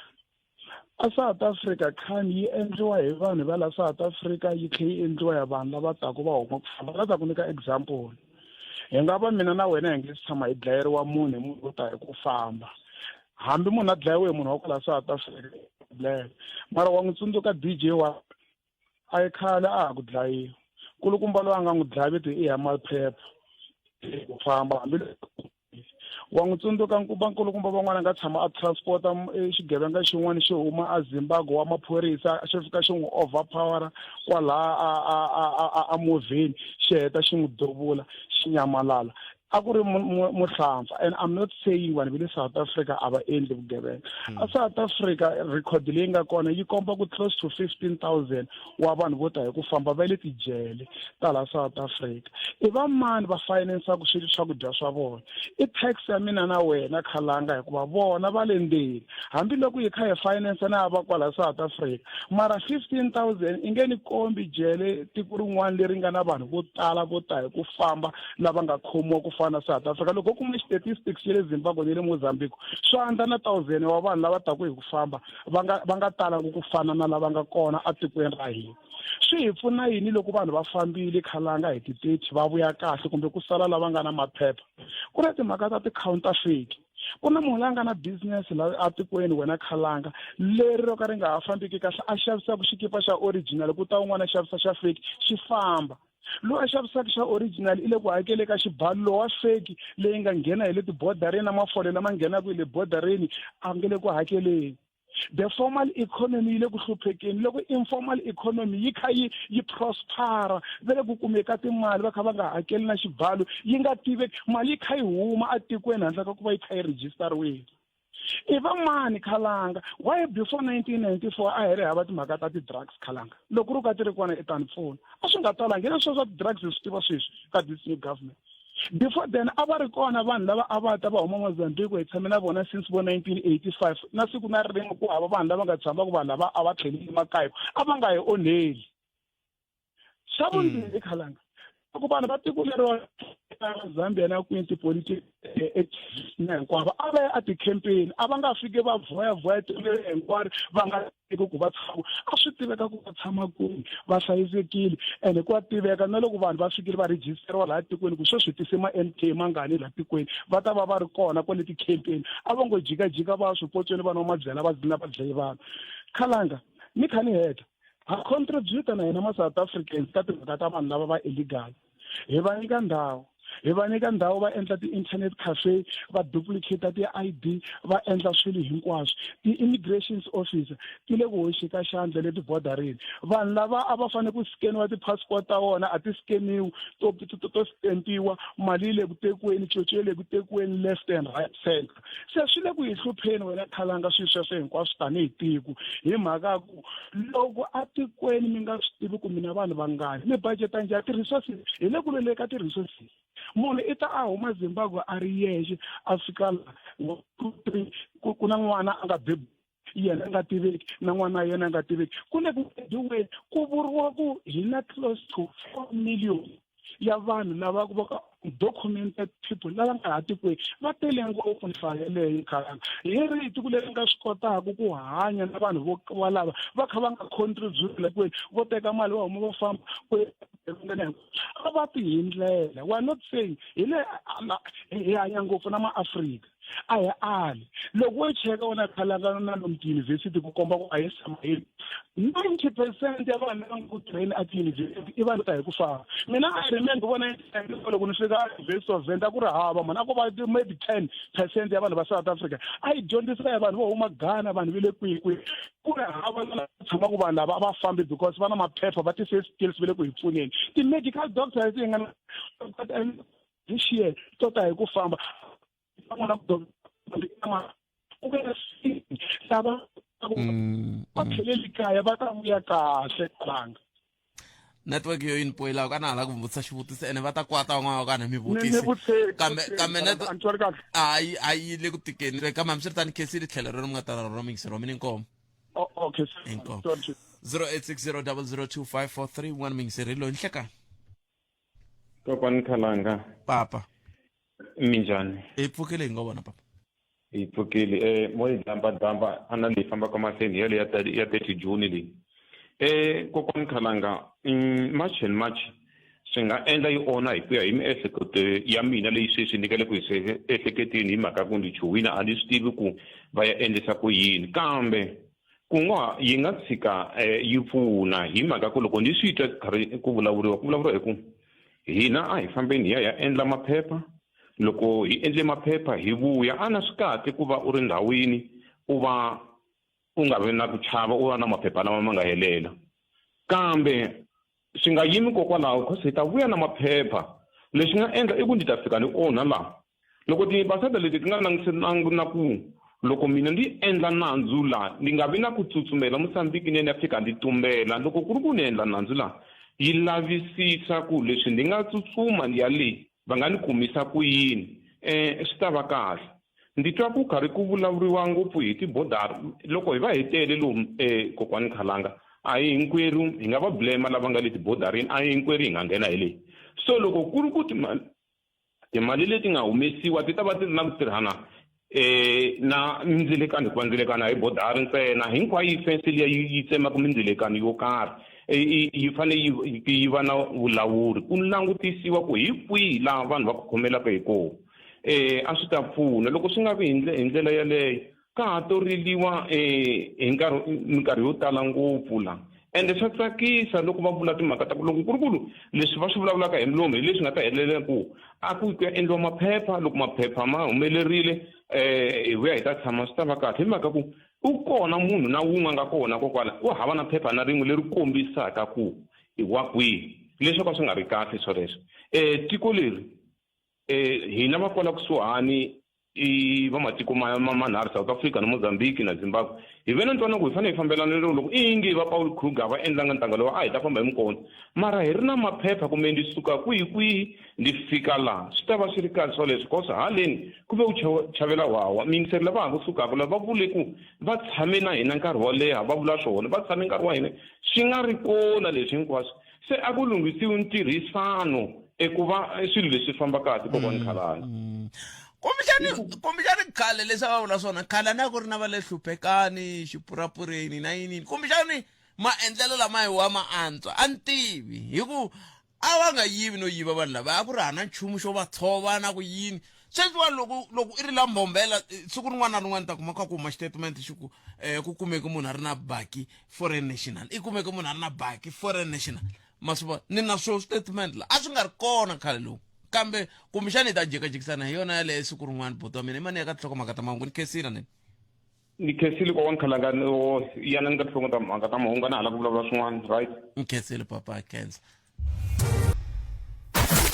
a South Africa crime yi endliwa hi vanhu va la South Africa yi tlhe yi endliwa hi vanhu lava taku va huma ku famba va ta ku nyika example hi nga va mina na wena hi nge si tshama hi dlayeriwa munhu hi munhu wo ta hi ku famba hambi munhu a dlayiwe hi munhu wa kwala South Africa dlayela mara wa n'wi tsundzuka DJ wa a yi khale a ha ku dlayiwa kulukumba loyi a nga n'wi dlayiveti i ya maphepha ku famba hambi wa n'wi tsundzuka nkulukumba van'wana nga tshama a transporta xigevenga xin'wana xi huma a Zimbabwe wa maphorisa xi fika xi n'wi overpower kwalaha a movheni xi heta xi n'wi duvula xi nyamalala a ku ri muhlampfa and I'm not saying vanhu va le South Africa a va endli vugevenga a South Africa record leyi nga kona yi komba ku close to 15,000 wa vanhu vo ta hi ku famba va le tijele ta la South Africa i va mani va financeaku swilo swakudya swa vona i tax ya mina na wena khalanga hikuva vona va le ndzeni hambiloko hi kha hi finance na va kwala South Africa mara 15,000 i nge ni kombi jele tiko rin'wana leri nga na vanhu vo tala vo ta hi ku famba lava nga khomiwa ku fana South Africa loko ku kuma statistics ya le Zimbabwe ni le Mozambique swa andla na 1,000 wa vanhu lava taku hi ku famba va nga tala ku fana na lava nga kona a tikweni ra hina swi hi pfuna yini loko vanhu va fambile khalanga hi ti-30 va vuya kahle kumbe ku sala lava nga na maphepha ku na timhaka ta ti-counterfeit ku na munhu la nga na business la a tikweni wena khalanga leri ro ka ri nga ha fambiki kahle a xavisaka xikipa xa original ku ta un'wana a xavisa xa fake xi famba loyi a xavisaka xa original i le ku hakele ka xibalo lowa fake leyi nga nghena hi le tibodareni na mafole lama nghenaka hi le bodareni a nge le ku hakeleni. The formal economy yi le ku hluphekeni loko informal economy yi kha yi prospera va le ku kumeka timali va kha va nga hakeli na xibalo yi nga tiveki mali yi kha yi huma atikweni handle ka ku va yi kha yi registeriwile. I va mani khalanga why before 1994 a hi ri hava timhaka ta ti-drugs khalanga loko ri ka ti ri kona etanipfuna a swi nga talangi leswo swa ti-drugs hi swi tiva sweswi ka this new government. Before then a va ri kona vanhu lava a va ta va huma Mozambique hi tshame na vona since vo 1985 na siku na rin'we ku hava vanhu lava nga tshama ku vanhu lava a va tlhelile makaya a va nga hi onheli. Xa vumbirhi khalanga ku vanhu va tiko lero Zambia na kwini tipolitiki na hinkwavo a va ya a ti-campaign a va nga fiki va voya tilo hinkwaro va nga tiki ku va tshama a swi tiveka ku va tshama kwini va hlayisekile ene ku va tiveka na loko vanhu va fikile va rejisteriwa laha tikweni ku sweswi tise ma-NK mangani laha tikweni va ta va va ri kona kwale ti-campaign a va ngo jikajika va swipotsweni va nwa mabyela va dlina va dlaye vanhu. Khalanga ni kha ni heta ha contributa na hina ma-South Africans ka timhaka ta vanhu lava va illegal hi va nyika ndhawu va endla ti-internet cafe va duplicate ti-ID va endla swilo hinkwaswo ti-immigration officer ti le ku hoxika xandla le tibodareni vanhu lava a va fanele ku skeniwa ti-passport ta vona a ti skeniwi to stempiwa mali yi le ku tekiweni coco yi le ku tekiweni left and right center se swi le ku hi hlupheni wena khalanga swilo sweswo hinkwaswo tanihi tiko hi mhaka ku loko a tikweni mi nga swi tivi ku mina vanhu vangani mi budgeta njhani ti-resources hi le ku lele ka ti-resources munhu i ta a huma Zimbabwe a ri yexe a fika ku na n'wana a nga bebi yena a nga tiveki na n'wana yena a nga tiveki ku le ku ediweni ku vuriwa ku hi na close to 4 million ya vanhu lava va ka documented people lava nga ha tikweni va tele ngopfu nhlayo yeleyo khalanga hi ri tiko leri nga swi kotaka ku hanya na vanhu vo lava va kha va nga contribute lekweni vo teka mali va huma va famba a va ti hi ndlela we are not saying hi hanya ngopfu na ma-Afrika a hi ali loko wo cheka wona khalanga na lomu tiyunivhesiti ku komba ku a hi samayeli 90% ya vanhu lava nga ku tirheni a tiyunivhesiti i vanhu ta hi ku famba mina a remember vona loko ni fika a University of Venda ku ri hava mani a ko va maybe 10% ya vanhu va South Africa a yi dyondzisa hi vanhu vo huma Ghana vanhu va le kwikwi ku ri hava tshama ku vanhu lava a va fambi because va na maphepha va ti-safe skills va le ku hi pfuneni ti-medical doctors hi nga this year tota hi ku famba va tlheleli kaya va ta vuya kahle khalanga network yo inpoila kana la ku vutisa xivutiso ene va ta kwata van'wana kana mi vutisi kambe ayi le ku tikeni kambe mi swi ri tani khesi ri tlhelo ro mi nga ta ro mixero mini nkomo okay 0860002543 mixeri lo nhlekani kokwani khalanga papa minjhani hi pfukile hi nga vona papa hi pfukile mo hi damba ana leyi fambaka mahlweni yale ya 30 June leyi kokwani khalanga march and march swi nga endla yi ona hi ku ya hi miehleketo ya mina leyi sweswi ni nga le ku hi ehleketeni hi mhaka ku ni chuwina a ni swi tivi ku va ya endlisa ku yini kambe ku nga yi nga tshika yi pfuna hi mhaka ku loko ni swi twa karhi ku vulavuriwa hi ku hina a hi fambeni hi ya endla maphepha loko hi endle maphepha hi vuya a na swi kahle ku va u ri ndhawini u va u nga vi na ku chava u va na maphepha lama ma nga helela kambe swi nga yimi kokwalaho because hi ta vuya na maphepha leswi nga endla i ku ndzi ta fika ni onha laha loko tibasada leti ti nga languselangi na ku loko mina ndi endla nandzu laha ni nga vi na ku tsutsumela Mozambique ni ya fika ndi tumbela loko ku ri ku ni endla nandzu laha yi lavisisa ku leswi ndi nga tsutsuma ndi ya leyi va nga ni kumisa ku yini swi ta va kahle ndi twa ku karhi ku vulavuriwa ngopfu hi tibodara loko hi va hi tele lomu kokwani khalanga a hi hinkwerhu hi nga va blame lava nga le tibodarini a hi hinkwerhu hi nga nghena hi leyi so loko ku ri ku timali leti nga humesiwa ti ta va ti ri na ku tirhana na mindzilekano hikuva ndzilekano hi bodari ntsena hinkwayo yi fensi liya yi tsemaka mindzilekano yo karhi yi fanele yi va na vulawuri ku langutisiwa ku hi kwihi laha vanhu va ku khomelaka hi kona a swi ta pfuna loko swi nga vi hi ndlela yaleyo ka ha toriliwa hi minkarhi yo tala ngopfu la ende swa tsakisa loko va vula timhaka ta ku loko kurikulu leswi va swi vulavulaka hi milomo hi leswi nga ta hetelela ku a ku ya endliwa maphepha loko maphepha ma humelerile hi vuya hi ta tshama swi ta va kahle hi mhaka ku u kona munhu na wun'we nga kona kokwala u hava na phepha na rin'we leri kombisaka ku i wa kwihi leswi ka swi nga ri kahle swoleswo tiko leri hina va kwala kusuhani i va matiko manharhu South Africa na Mozambique na Zimbabwe hi ve na ntwana ku hi fanele hi fambelana loko ingi va Paul Kruger va endlanga ntanga lowu a hi ta famba hi mukona mara hi ri na maphepha kumbe ndi suka kwihi ndi fika laha swi ta va swi ri kahle swoleswo kosa haleni ku ve u chavela wawa mingiseri lava ha kusukaka lava va vule ku va tshame na hina nkarhi wo leha va vula swona va tshame nkarhi wa hina swi nga ri kona leswi hinkwaswo se a ku lunghisiwi ntirhisano ku va swilo leswi famba kahle kokwani Khalanga kumbexani khale leswi a va vula swona khale na ku ri na va le hluphekani xipurapureni na yinini kumbexani maendlelo lama hi wa ma antswa a ni tivi hi ku a va nga yivi no yiva vanhu lava a ku ri hana nchumu xo va tshova na ku yini sweswiwani loko i ri la mbombela siku rin'wana na rin'wana ta kuma ka ku huma xitatimende xi ku ku kumeke munhu a ri na baki foreign national i kumeke munhu a ri na baki foreign national masiva ni na swo statement la a swi nga ri kona khale lowu kambe kumbexani hi ta jekajekisana hi yona yaleyo siku rin'wana buti wa mina i mani ya ka tinhlokomhaka ta mahungu ni khesile nini ni khesile kokwani Khalanga yana ni ka tinhlokomhaka ta mahungu na hala ku vulavula swin'wana right ni khesile papa Kenza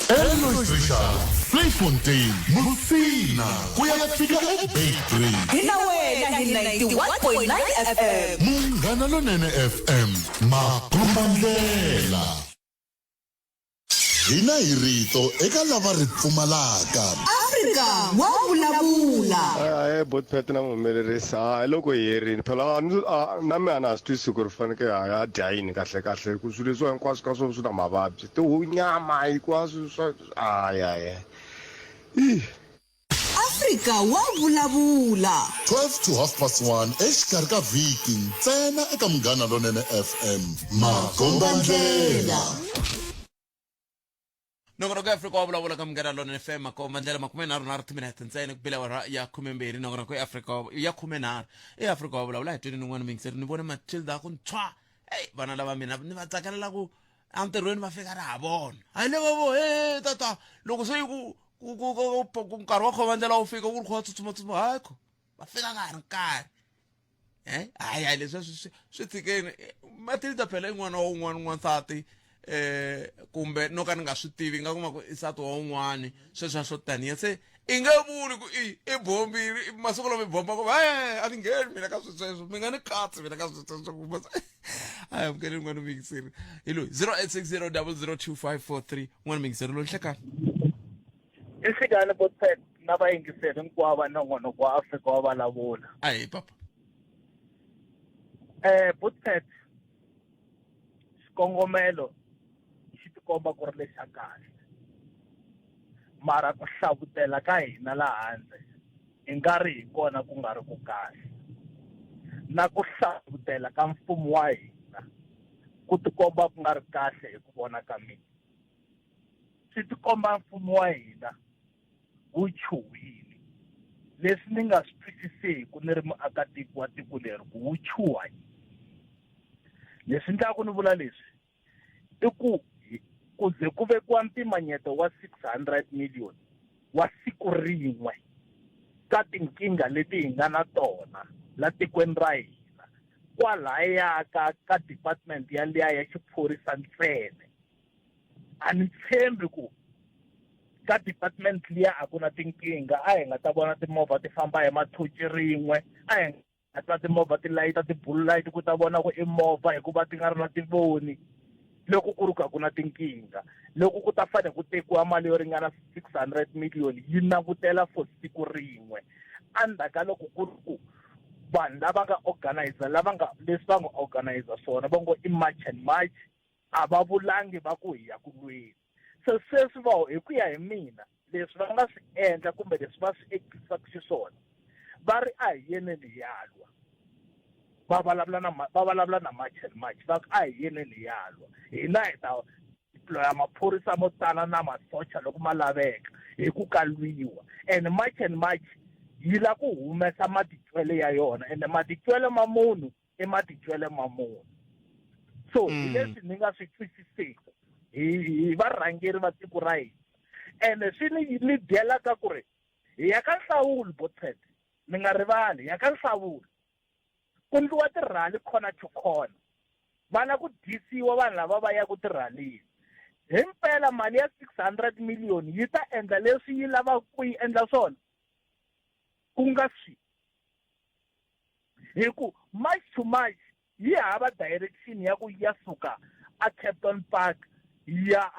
Eloise Richard Flayfontein Musina kuyafika eBaytree hina wena hi 91.9 FM Munghana Lonene FM Makombandlela hina hi rito eka lava ri pfumalaka Afrika wa vulavula Botpet na mumelerisa loko hi herini phela na me ana swi twisisi ku ri faneke ya dyayini kahle kahle ku swilo leswi hinkwaswo ka swona swi na mavabyi tihunyama hinkwaswo swa aya Afrika wa vulavula 12 to 1:30 exikarhi ka vhiki ntsena eka Munghana Lonene FM Makombandlela nongonoko ya Afrika wa vulavula ka Munghana Lonene FM Makombandlela 30 minutes ntsena ku bila wa ya 12 nongonoko ya Afrika ya 13 eAfrika wa vulavula hi 21 mingiseri ni vone Matilda ku ntshwa vana lava mina ni va tsakalela ku antirhweni va fika ra vona hayi levo tata loko se ku nkarhi wa khomandlela wu fika ku ri kho tsutsuma hayikho va fika ka ha ri nkarhi hayi leswi swi tshikeni Matilda phela in'wana wa un'wana n'wansati kumbe no ka ni nga swi tivi nga kuma ku isati wa un'wana sweswo swo taniya se i nge vuli ku i bombile masiku lama i bomba ku a ni ngheni mina ka sweswo mi nga ni katsi mina ka sweswo kuma hayi amukeli n'wana mingiseri hi loyi 0860002543 n'wana mingiseri loyi hlekani isikane Botpet na vayingiseri hinkwavo nongonoko wa Afrika wa vulavula ayi papa Botpet xikongomelo xi tikomba ku ri lexa kahle mara ku hlavutela ka hina laha handle i nga ri hi kona ku nga ri ku kahle na ku hlavutela ka mfumo wa hina ku tikomba ku nga ri kahle hi ku vona ka mina swi tikomba mfumo wa hina wu chuhile leswi ni nga swi twisisiku ni ri muakatiko wa tiko leri ku wu chuha leswi ndlaku ni vula leswi i ku ze ku vekiwa mpimanyeto wa 600 million wa siku rin'we ka tinkinga leti hi nga na tona la tikweni ra hina kwalaya ka department ya liya ya xiphorisa ntsena a ni tshembi ku ka department liya a ku na tinkinga a hi nga ta vona timovha ti famba hi mathoci rin'we a hi nga ta timovha ti layita ti-blue light ku ta vona ku i movha hikuva ti nga ri na tivoni loko ku ri ku a ku na tinkinga loko ku ta fane ku tekiwa mali yo ringana 600 million yi langutela for siku rin'we andaka loko ku ri ku vanhu lava nga organizer leswi va nga organizer swona va ngo i march and march a va vulangi va ku hi ya ku lweni so sweswi va hi ku ya hi mina leswi va nga swi endla kumbe leswi va swi ekisaka xiswona va ri a hi yeneni hi yalwa va vulavula na march and march va ku a hi yeneni hi yalwa hina hi deploya maphorisa mo tala na masocha loko ma laveka hi ku kalwiwa and March yi la ku humesa matitwele ya yona and matitwele ma munhu i matitwele ma munhu so leswi ni nga swi twisiseki hi varhangeri va tiko ra hina and swi ni byela ka ku ri hi ya ka nhlawulo Botshet mi nga rivali hi ya ka nhlawulo ku ndliwa tirhali khona to khona vana ku disiwa vanhu lava va ya ku tirhalini hi mpela mali ya 600 million yi ta endla leswi yi lava ku yi endla swona ku nga swi hi ku March to March yi hava direction ya ku ya suka a Captain Park ya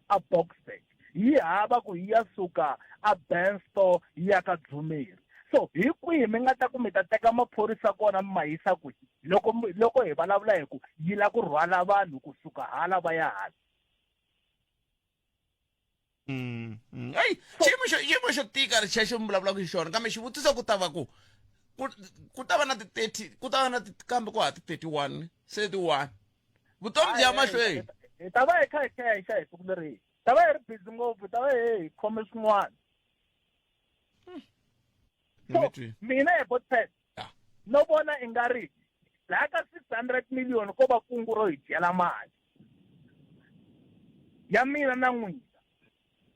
a Boksburg yi hava ku ya suka a Bensto ya ka Dzumeri so hi kwihi mi nga ta ku mi ta teka maphorisa kona mi ma yisa ku loko hi vulavula hi ku yi la ku rhwala vanhu kusuka hala va ya hala Hey, xiyimo xo tika xexo mi vulavulaka hi xona kambe xivutiso ku ta va ku ta va na ti-30 ku ta va na kambe ku ha ti-31 31 vutomi byi ya mahlweni hi ta va hi kha hi xa hi siku leri ta va hi ri busy ngopfu ta va hi khome swin'wana so mina hi Botshet no vona i nga ri laha ka 600 million ko va kungu ro hi dyela mali ya mina na n'wina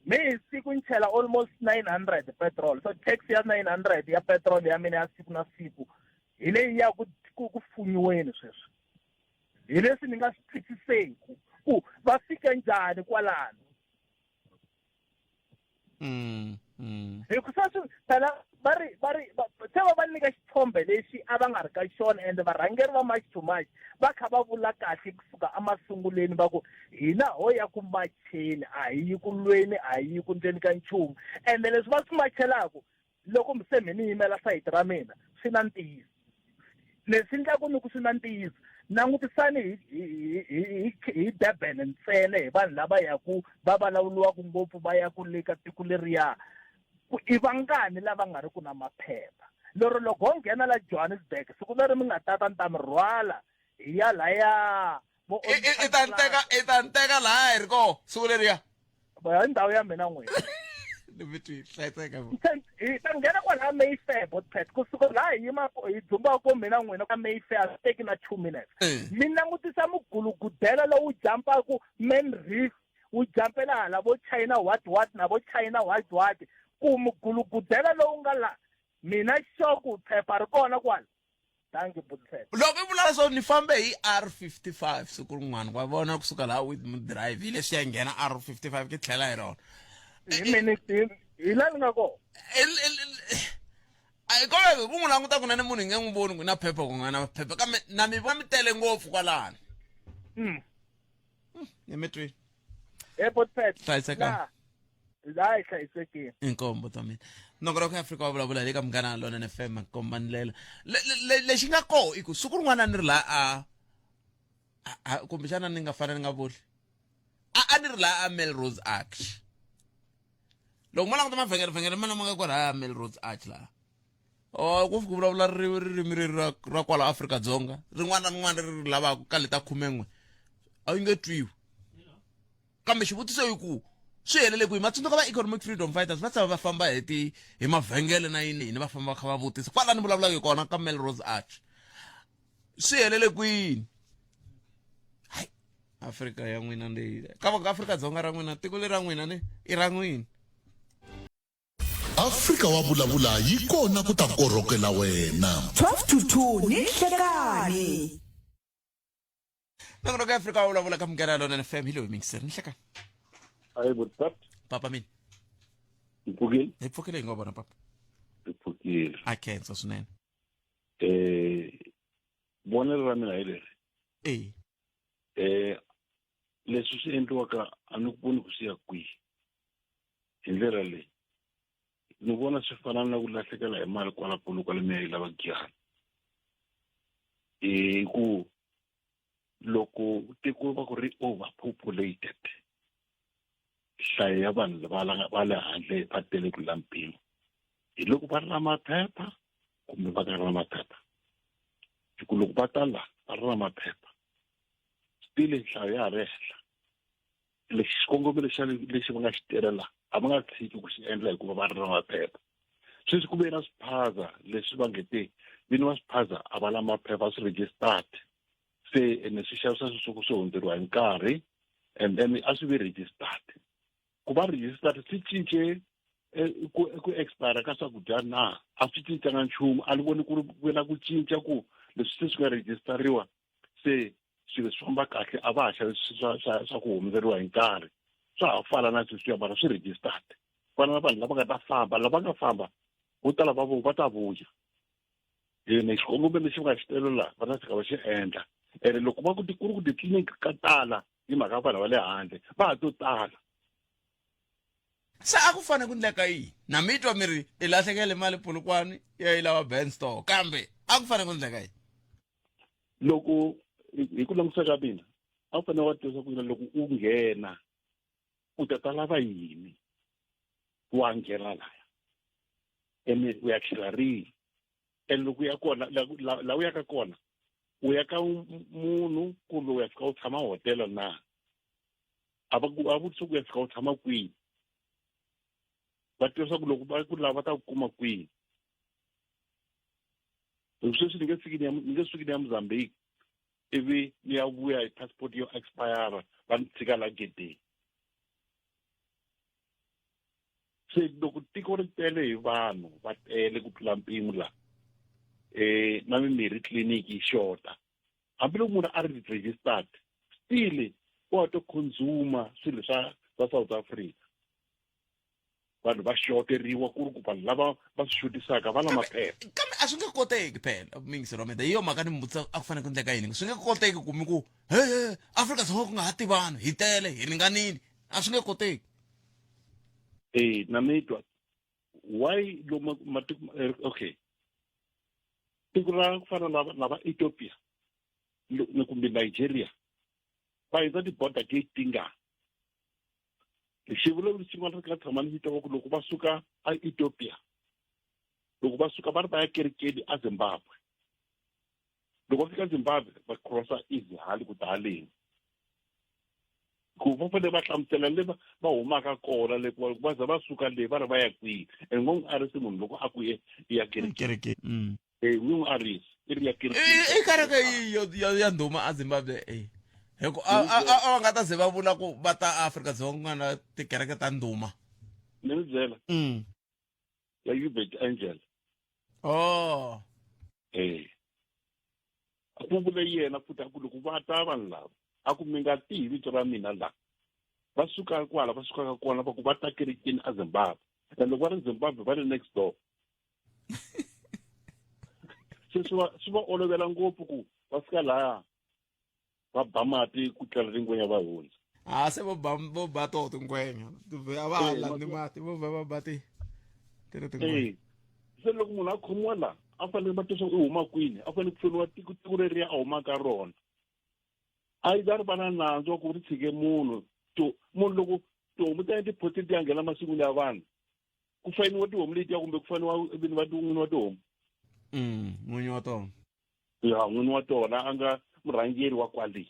me hi siku ni chela almost 900 petrol so tax ya 900 ya petrol ya mina ya siku na siku hi leyi ya ku funyiweni sweswi hi leswi ni nga swi twisiseki ku va fike njhani kwalano hi ku sweswi phela se va nyika xithombe lexi a va nga ri ka xona ende varhangeri va March to March va kha va vula kahle kusuka emasunguleni va ku hina ho ya ku macheni a hi yi ku lweni a hi yi ku ndzeni ka nchumu ende leswi va swi machelaka loko se mi ni yimela sayiti ra mina swi na ntiyiso leswi ndlaku ni ku swi na ntiyiso langutisani hi Durban ntsena hi vanhu lava ya ku va vulavuriwaka ngopfu va ya ku le ka tiko leriya ku i vangani lava nga ri ku na maphepha lero loko ho nghena la Johannesburg siku leri mi nga tata ni ta mi rhwala hi ya laya i ta nteka laha hi ri ko siku leriya hi ndhawu ya mina n'wina hi ta nghena kwalaha Mayfair Botshet kusuka laha hi dzumbaka ko mina n'wina ka Mayfair a swi teki na 2 minutes mi langutisa mugulugudela lowu jampaku Main Reef wu jampela hala vo China what na vo China what ku mugulugudela lowu nga la mina xoku phepha ri kona kwala thank you Botshet loko i vula so ni fambe hi R55 siku rin'wana wa vona kusuka laha with drive hi leswi ya nghena R55 ke tlhela hi rona hi minute hi la ni nga kona a kove ku n'wi languta kunene munhu hi nge n'wi voni ku na phepha ku nga na phepha kambe na mi va mi tele ngopfu kwalano hi mi twi Botshet hlayisekanga laha hi hlayisekile inkombo ta mina nongonoko ya Afrika wa vulavula le ka Munghana Lonene FM komba ndlela lexi nga koho i ku siku rin'wana ni ri laha kumbexana ni nga fana ni nga vuli a ni ri laha a Melrose Arch loko ma languta mavhengele ma nga kwala Melrose Arch laha ku fika vulavula ririmi ra kwala Afrika-Dzonga rin'wana na rin'wana ri lavaka ka leta 11 a yi nge twiwi kambe xivutiso i ku swi helele kwihi matsundzuka va economic freedom fighters va tshama va famba hi mavhengele na yini va famba va kha va vutisa kwala ni vulavulaka kona ka Melrose Arch swi helele kwini hayi Afrika ya n'wina leyi ka Afrika-Dzonga ra n'wina tiko leri ra n'wina ni i ra n'wina Afrika wa vulavula yi kona ku ta korhokela wena 12 to 2 ni nhlekani nongonoko ya Afrika wa vulavula ka Munghana Lonene FM hi loyi mixer ni nhlekani Hayi Botshet papa mina hi pfukile hi ngo vona papa hi pfukile a khensa swinene vonelo ra mina hi leri leswi swi endliwaka a ni voni ku swi ya kwihi hi ndlela leyi ni vona swi fana na ku lahlekela hi mali kwala kwale mi ya yi lava giyani ku loko tiko va ku ri overpopulated nhlayo ya vanhu va le handle va tele ku lampimo hi loko va ri na maphepha kumbe va nga ri na maphepha hi ku loko va tala va ri na maphepha stile nhlayo ya ha ri henhla lexi xikongomelo xa lexi va nga xi tirhela a va nga tshiki ku xi endla hikuva va ri na maphepha. Sweswi ku ve na swiphaza leswi va nge te vini va swiphaza a va na maphepha swi registered, se ene swi xavisa swisuku swi hundzeriwa hi nkarhi and then a swi ve registered. Ku va registered swi cince ku expire ka swakudya na a swi cincanga nchumu, a ni voni ku ri na ku cinca ku leswi swi nga registeriwa se swilo swi famba kahle, a va ha xavi swa ku hundzeriwa hi nkarhi. Swa ha fana na sweswiya mara swi registered. Vana na vanhu lava nga ta famba, lava nga famba vo tala va ta vuya. Ene xikongomelo lexi va nga xi telela va ta tshika va xi endla. Ene loko va ku ri ku titliliniki ka tala hi mhaka vanhu va le handle va ha to tala. Se a ku fane ku endleka yini? Na mi twa mi ri i lahlekele mali Polokwane ya yi lava Ben Store, kambe a ku fane ku endleka yini? Loko hi ku langutisa ka mina a ku fanele wa tivisa ku loko u nghena u ta lava yini wa nghena laya ene u ya tlhela rihi, ene loko u ya kona la u ya ka kona u ya ka munhu kumbe u ya fika u tshama hotela na a vutisa ku ya fika u tshama kwihi, va tivisa ku loko va ku lava ta ku kuma kwihi. Sweswi ni nge suki ni ya Mozambique ivi ni ya vuya hi passport yo expire va ni tshika la gedeni. Se loko tiko ri tele hi vanhu va tele ku tlula mpimo la na mimirhi tliliniki yi xota, hambiloko munhu a ri registered still wa to consumer swilo swa South Africa. Vanhu va xoteriwa ku ri ku vanhu lava va swi xotisaka va na maphepha. Kambe a swi nge koteki phela mingisero wa mina, hi yo mhaka ni mi vutisa a ku fanele ku endleka yini. Swi nge koteki ku mi ku Afrika-Dzonga ku nga ha ti vanhu hi tele hi ringanini, a swi nge koteki. Na mi twa why okay, tiko ra ku fana na Ethiopia kumbe Nigeria va endla ti-border gate tingani. Xivulavulo xin'wana ka tshama ni vitaka ku loko va suka a Ethiopia, loko va suka va ri va ya kerekeni a Zimbabwe, loko va fika Zimbabwe va crossa easy hali ku ta haleni ku va fanele va hlamusela le va humaka kona le va za va suka le va ri va ya kwihi. And n'wangu a ri se munhu loko a ku ya kerekeni n'wangu a ri i ri ya kerekeni i kereke ya ndhuma a Zimbabwe hikuva a nga ta ze va vula ku va ta Afrika-Dzonga na tikereke ta ndhuma. Ni mi byela ya Ubed Angel a ku vule yena futhi a ku loko va ta vanhu lava a ku mi nga tihi vito ra mina la va suka kwala va sukaka kona va ku va ta kerekeni a Zimbabwe, and loko va ri Zimbabwe va ri next door. Se swi va olovela ngopfu ku va fika laya va ba mati ku tlela ringwenya va hundza. Se vo ba to tingwenya a va ha landi mati vo va bati tiri tingwenya. Se loko munhu a khomiwa la a fanele va tisa u huma kwini, a fanele ku pfuniwa tiko leriya a humaka rona. A yi ri va na nandzu wa ku ri tshike munhu loko tihomu ta ti-poultry ti ya nghena masin'wini ya vanhu ku fayiniwa tihomu letiya kumbe ku faniwa vini va n'wini wa tihomu. N'winyi wa tona ya n'wini wa tona a nga murhangeri wa kwale.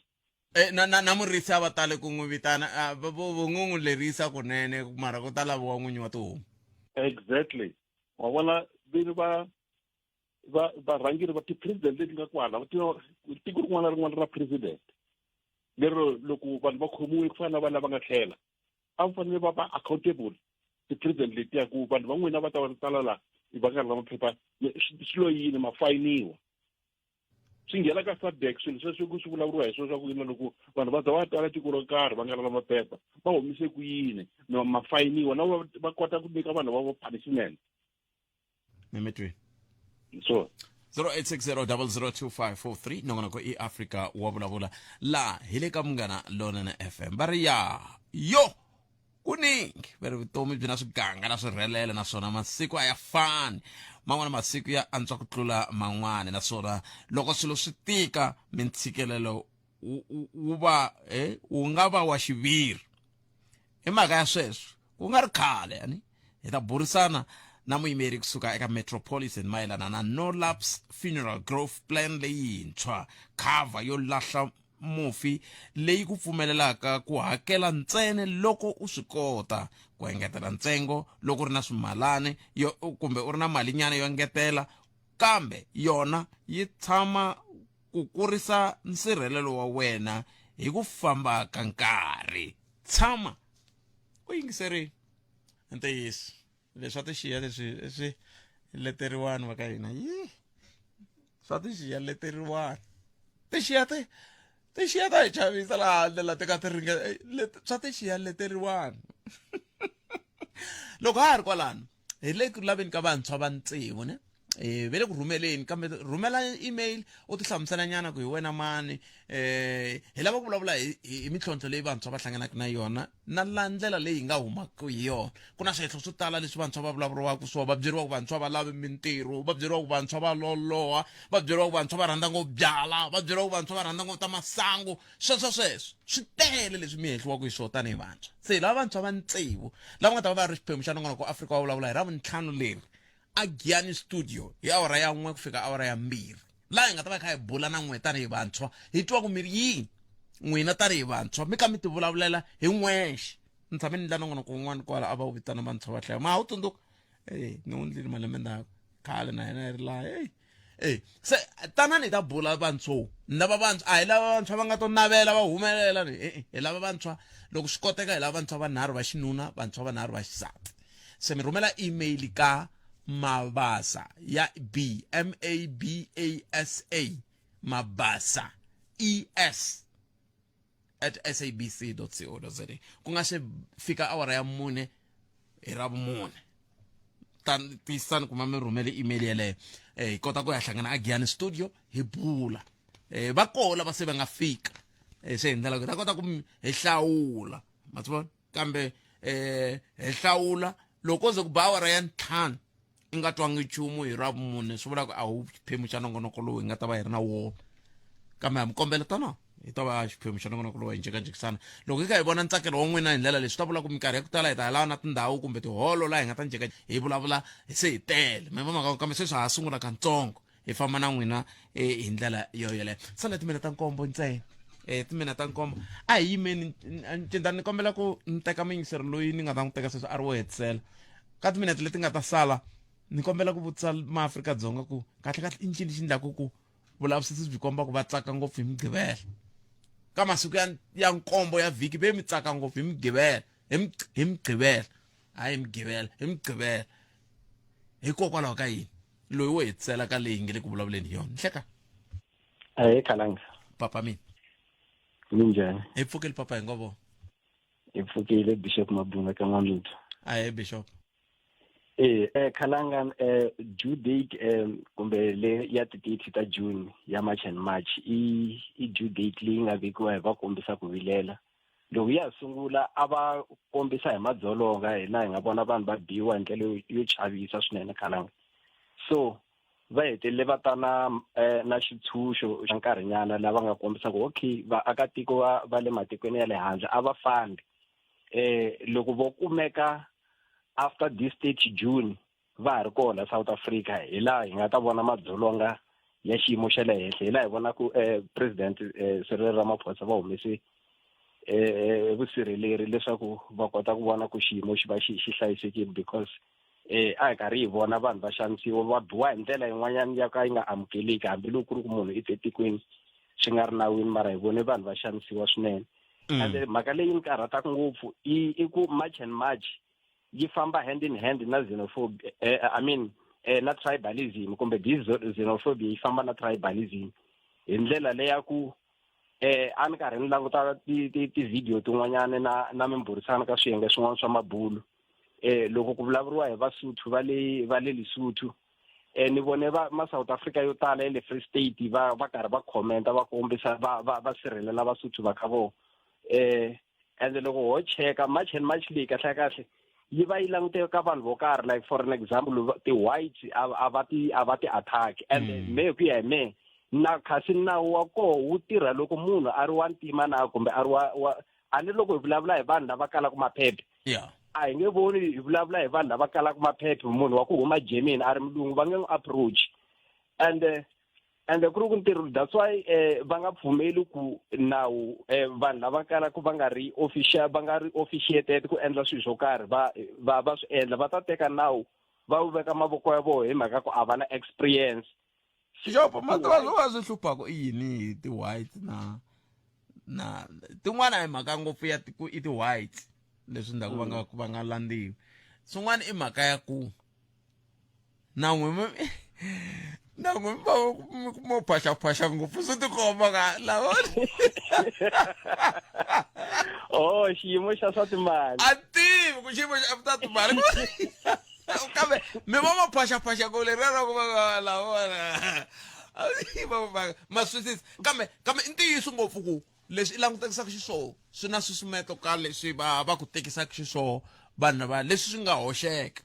Na murisi a va tale ku n'wi vitana vo n'wi lerisa kunene mara ku ta laviwa n'winyi wa tihomu. Exactly, wa vona vini varhangeri va ti-president leti nga kwala tiko rin'wana na rin'wana ra president lero loko vanhu va khomiwe ku fana na vanhu lava nga tlhela a va fanele va va accountable ti-president letiya ku vanhu van'wina va ta va tala la va nga ri na maphepha swilo yini mafayiniwa. Swi nghena ka SADC swilo sweswi ku swi vulavuriwa hi swilo swa ku yini loko vanhu va za va tala tiko ro karhi va nga ri na maphepha va humise ku yini mafayiniwa na va kota ku nyika vanhu va vo punishment. Mimetri so 0860002543 nongonoko i Africa wa vulavula la hi le ka Munghana Lonene FM va ri yo kuningi va ri vutomi byi na swiganga na swirhelele naswona masiku a ya fani, man'wana masiku ya antswa ku tlula man'wana, naswona loko swilo swi tika mintshikelelo wu nga va wa xiviri. Hi mhaka ya sweswo ku nga ri khale hi ta burisana na muyimeri kusuka eka Metropolitan mayelana na No Lapse Funeral Growth Plan leyintshwa, cover yo lahla mufi leyi ku pfumelelaka ku hakela ntsene loko u swi kota ku engetela ntsengo loko ri na swimalane kumbe u ri na malinyana yo engetela, kambe yona yi tshama ku kurisa nsirhelelo wa wena hi ku famba ka nkarhi. Tshama u yingiserile. Ntiyiso leswi tixiya leswi leteriwani va ka hina swa tixiya leteriwani tixiya ta hi chavisa laha handle la teka swa tixiya leteriwani. Loko ha ri kwalano hi le ku laveni ka vantshwa va ntsevu ne ve le ku rhumeleni, kambe rhumela email u ti hlamusela nyana ku hi wena mani, hi lava ku vulavula hi mitlhontlho leyi vantshwa va hlanganaka na yona na ndlela leyi nga humaka hi yona. Ku na swihehlo swo tala leswi vantshwa va vulavuriwaka swona, va byeriwa ku vantshwa va lavi mintirho, va byeriwa ku vantshwa va loloha, va byeriwa ku vantshwa va rhandza ngopfu byala, va byeriwa ku vantshwa va rhandza ngopfu ta masangu. Sweswo swi tele leswi mi hehliwaka hi swona tanihi vantshwa. Se lava vantshwa va ntsevu lava nga ta va ri xiphemu xa nongonoko Afrika wa vulavula hi Ravuntlhanu leri a Giyani studio hi awara ya 1 kufika awara ya 2, laha hi nga ta va kha hi bula na n'we tanihi vantshwa hi twa ku miri yini n'wina tanihi vantshwa mi ka mi ti vulavulela hi n'wexe. Ni tshame ni ndla nongonoko wun'wana kwala a va wu vitana vantshwa va hlaya, ma wu tsundzuka ni wu ndlile malembe ndzhaku khale na yena hi ri laha. Se tanani hi ta bula vantshwa lava vantshwa a hi lava vantshwa va nga to navela va humelela hi lava vantshwa loko swi koteka hi lava vantshwa vanharhu va xinuna, vantshwa vanharhu va xisati. Se mi rhumela email ka Mabasa ya MABASA Mabasa es@sabc.co.za ku nga se fika awara ya 4 hi Ravumune. Tisani kuma mi rhumele email yeleyo hi kota ku ya hlangana a Giyani studio hi bula. Va kola va se va nga fika se hi ndlela ku ta kota ku hi hlawula ma swi vona, kambe hi hlawula loko ze ku ba awara ya 5 i nga twangi nchumu hi Ravumune swi vula ku a wu xiphemu xa nongonoko lowu hi nga ta va hi ri na wona, kambe ha mi kombela tana hi ta va xiphemu xa nongonoko lowu hi njhekanjhekisana. Loko hi ka hi vona ntsakelo wa n'wina hi ndlela leswi ta vula ku minkarhi ya ku tala hi ta lava na tindhawu kumbe tiholo laha hi nga ta njheka hi vulavula se hi tele mi vona kambe sweswi ha sungula kantsongo hi famba na n'wina hi ndlela yoyeleyo. Sale timinete ta nkombo ntsena timinete ta nkombo a hi yimeni cinta ni kombela ku ni teka muyingiseri loyi ni nga ta n'wi teka sweswi a ri wo hetisela ka timinete leti nga ta sala. Ni kombela ku vutisa maAfrika-Dzonga ku kahle i ncini lexi endlaka ku vulavisisi byi komba ku va tsaka ngopfu hi Mugqivela ka masiku ya nkombo ya vhiki ve mi tsaka ngopfu hi Mugqivela hi Mugqivela hayi hi Mugqivela hikokwalaho ka yini loyi wo hetisela ka leyi nge le ku vulavuleni hi yona nhleka Khalanga papa mina minjhani hi pfukile papa hi ngovo hi pfukile Bishop Mabunga ka N'walungu. Bishop Khalanga due date kumbe le ya ti-date ta June ya March and March i due date leyi nga vekiwa hi va kombisa ku vilela. Loko ya sungula a va kombisa hi madzolonga hi laha hi nga vona vanhu va biwa hi ndlela yo chavisa swinene Khalanga. So va hetelele va ta na xitshunxo xa nkarhinyana lava nga kombisa ku okay vaakatiko va le matikweni ya le handle a va fambi loko vo kumeka after this stage June va ha ri kona South Africa hi laha hi nga ta vona madzolonga ya xiyimo xa le henhla hi laha hi vona ku President Cyril Ramaphosa va humese vusirheleri leswaku va kota ku vona ku xiyimo xi va xi hlayisekile because a hi karhi hi vona vanhu va xanisiwa va biwa hi ndlela yin'wanyana ya ka yi nga amukeleki hambiloko ku ri ku munhu i tetikweni swi nga ri nawini mara hi vone vanhu va xanisiwa swinene. Ande mhaka leyi ni karhataka ngopfu i ku March and March yi famba hand in hand na xenophobia na tribalism kumbe xenophobia yi famba na tribalism hi ndlela leya ku a ni karhi ni languta ti-video tin'wanyana na mimburisano ka swiyenge swin'wana swa mabulu loko ku vulavuriwa hi Vasotho va le Lesotho ni vone ma South Africa yo tala ya le Free State va karhi va commenta va kombisa va sirhelela Vasotho va ka vona ende loko ho cheka March and March leyi kahle yi va yi languteka ka vanhu vo karhi like for an example ti-whites a va ti attack and me ku ya hi me na kasi nawu wa koho wu tirha loko munhu a ri wa ntima na kumbe a ri wa a ni loko hi vulavula hi vanhu lava kalaka maphephe a hi nge voni hi vulavula hi vanhu lava kalaka maphephe munhu wa ku huma Germany a ri mulungu va nge n'wi approach and and ku ri ku ntirho that's why va nga pfumeli ku nawu vanhu lava kalaka va nga ri officiated ku endla swilo swo karhi va swi endla va ta teka nawu va wu veka mavoko ya vona hi mhaka ku a va na experience. Xopo wa swi hluphako i yini ti-white na tin'wana hi mhaka ngopfu ya i ti-white leswi ndhaku va nga landziwi swin'wana i mhaka ya ku na n'we mo phaxaphaxa ngopfu swi tikomba ka lava xiyimo xa swa timali a tivi ku xiyimo xa swa timali kambe mi va maphaxaphaxa ko leri ra ku va lavona maswisisi kambe i ntiyiso ngopfu ku leswi i langutekisaka xiswona swi na susumeto ka leswi va ku tekisaka xiswona vanhu va leswi swi nga hoxeka.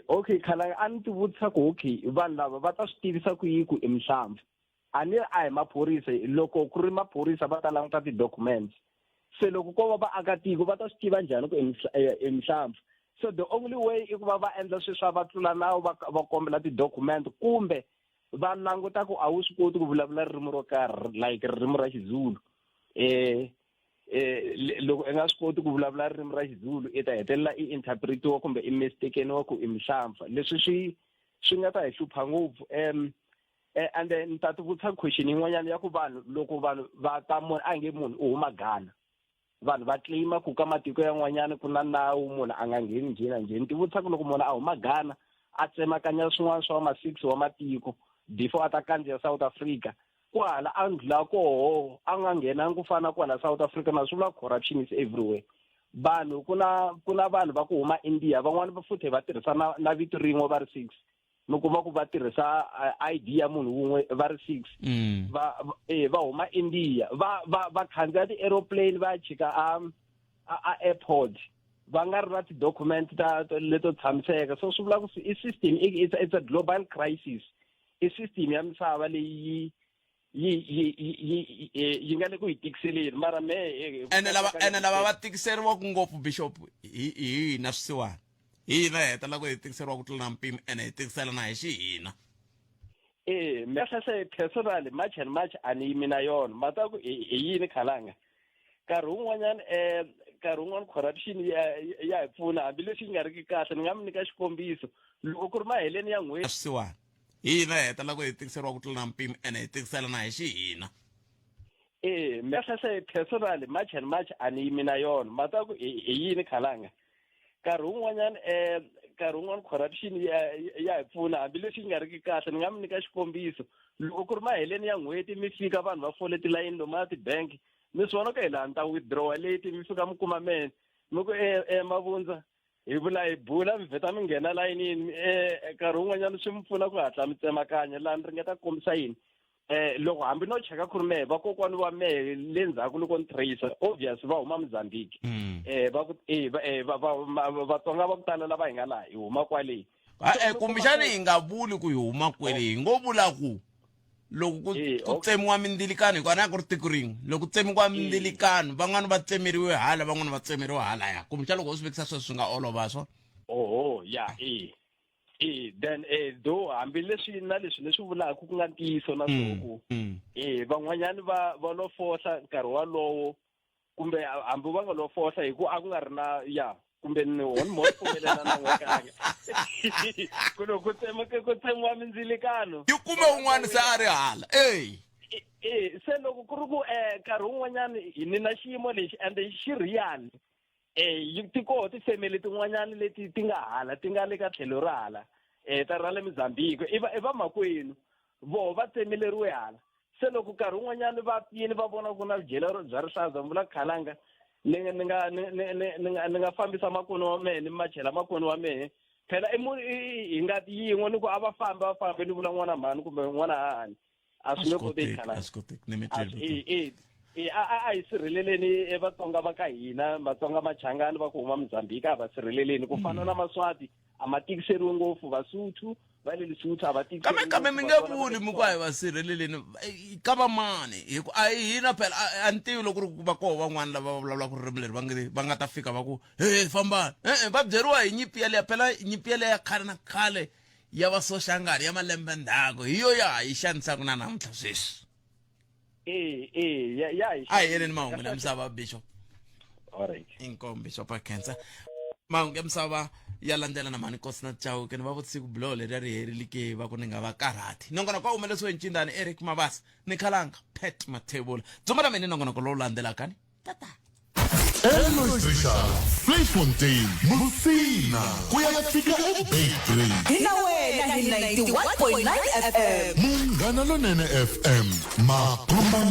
Okay Khalanga a ni ti vutisa ku okay vanhu lava va ta swi tivisa ku yi ku emihlambi a ni a hi maphorisa loko ku ri maphorisa va ta languta ti-documents se loko ko va vaakatiko va ta swi tiva njhani ku emihlambi so the only way i ku va endla swilo swa va tlula nawu va kombela ti-document kumbe va languta ku a wu swi koti ku vulavula ririmi ro karhi like ririmi ra Xizulu loko i nga swi koti ku vulavula ririmi ra Xizulu i ta hetelela i interpretiwa kumbe i mistakeniwa ku i mihlampfa leswi swi nga ta hi hlupha ngopfu and then ta ti vutisa question yin'wanyana ya ku vanhu loko vanhu va ta munhu a nge munhu u huma Ghana vanhu va claima ku ka matiko yan'wanyana ku na nawu munhu a nga ngheni njeni ti vutisa ku loko munhu a huma Ghana a tsemakanya swin'wana swa ma-6 wa matiko before a ta kandziya South Africa kwala a ndlula koho a nga nghenanga ku fana kwala South Africa na swivula corruption is everywhere vanhu ku na vanhu va ku huma India van'wana va futhi va tirhisa na vito rin'we va ri 6 mi kuma ku va tirhisa ID ya munhu wun'we va ri 6 va huma India va khandziya ti-aeroplane va chika a airport va nga ri na ti-document leto tshamiseka so swi vula ku i system it's a global crisis i system ya misava leyi yi nga le ku yi tikiseleni mara ene lava va tikiseriwaka ngopfu bishop hi hina swisiwana hina hi hetela ku hi tikiseriwa ku tlula mpimo ene hi tikisela na hi xihina mehlase personally much and much a ni yimi na yona mata ku hi yini Khalanga nkarhi wun'wana corruption ya hi pfuna hambileswi yi nga riki kahle ni nga mi nyika xikombiso loko ku ri maheleni ya n'hweti swisiwana hina hi hetela ku hi tikiseriwa ku tlula mpimo ene hi tikisela na hi xihina mehlase personally much and much a ni yimi na yona mata ku hi yini Khalanga nkarhi wun'wana corruption ya hi pfuna hambileswi yi nga riki kahle ni nga mi nyika xikombiso loko ku ri maheleni ya n'hweti mi fika vanhu va fole tilayini lomu ya ti-bank mi swi vona ku hi laha ni ta withdraw leti mi fika mi kuma mene mi ku mavundza hi bula mi vheta mi nghena layinini nkarhi wun'wanyana swi mi pfuna ku hatla mi tsemakanya laha ni ringeta ku kombisa yini loko hambi no cheka ku ri mehe vakokwani wa mehe le ndzhaku loko ni tracer obvious va huma Mozambique vatsonga va ku tala lava hi nga laha hi huma kwale kumbexani hi nga vuli ku hi huma kwele hi ngo vula ku loko ku tsemiwa mindzilikano hikwana ya ku ri tiko rin'we loko ku tsemiwa mindzilikano van'wana va tsemeriwe hala van'wana va tsemeriwe hala ya kumbexani loko u swi vekisa sweswo swi nga olova swo ya then though hambileswi na leswi vulaka ku nga ntiyiso na swoku van'wanyani va lo fohla nkarhi walowo kumbe hambi va nga lo fohla hi ku a ku nga ri na kumbe ni one more pfumelelana na n'wekanga ku loko ku tsemiwa mindzilikano yi kume un'wana se a ri hala se loko ku ri ku nkarhi wun'wanyani hi ni na xiyimo lexi ende xi riyali ti koho tifemeli tin'wanyani leti ti nga hala ti nga le ka tlhelo ro hala ta ra le Mozambique i va makwenu voho va tsemeleriwe hala se loko nkarhi wun'wanyani va yini va vona ku na vudyelero bya rihlaza vula Khalanga ni nga fambisa makwenu wa mehe ni machela makwenu wa mehe phela hi ngati yin'we ni ku a va fambi ni vula n'wana mhani kumbe n'wana hahani a swi nge koteki Khalanga a hi sirheleleni vatsonga va ka hina vatsonga machangani va ku huma Mozambique a va sirheleleni ku fana na Maswati a ma tikiseriwi ngopfu Vasotho va le Lesotho a va tikiseriwi kambe mi nge vuli mi ku a hi va sirheleleni ka va mani hi ku a hi hina phela a ni tivi loko ri va koho van'wana lava va vulavulaka ririmi leri va nga ta fika va ku fambani va byeriwa hi nyimpi yaleya phela nyimpi yaleya khale na khale ya vasoshangari ya malembe ndzhaku hi yo ya hi xanisaka na namuntlha sweswi a hi heleni mahungu na misava bishop alright inkomo bishop a khensa mahungu ya misava ya landzela na mani kosi na chauke ni va vutsiku bulo leri ri herile ke va ku ni nga va karhati nongonoko wa humelesiwe ncindani Eric Mabasa ni khalanga Pet Mathebula dzuma ra mina nongonoko lowu landzelaka ni tata Eloy Trishana, Fleischfontein, Musina, kuya fika eBaytree. Hina wena hi 91.9 FM. Munghana Lonene FM, Makomba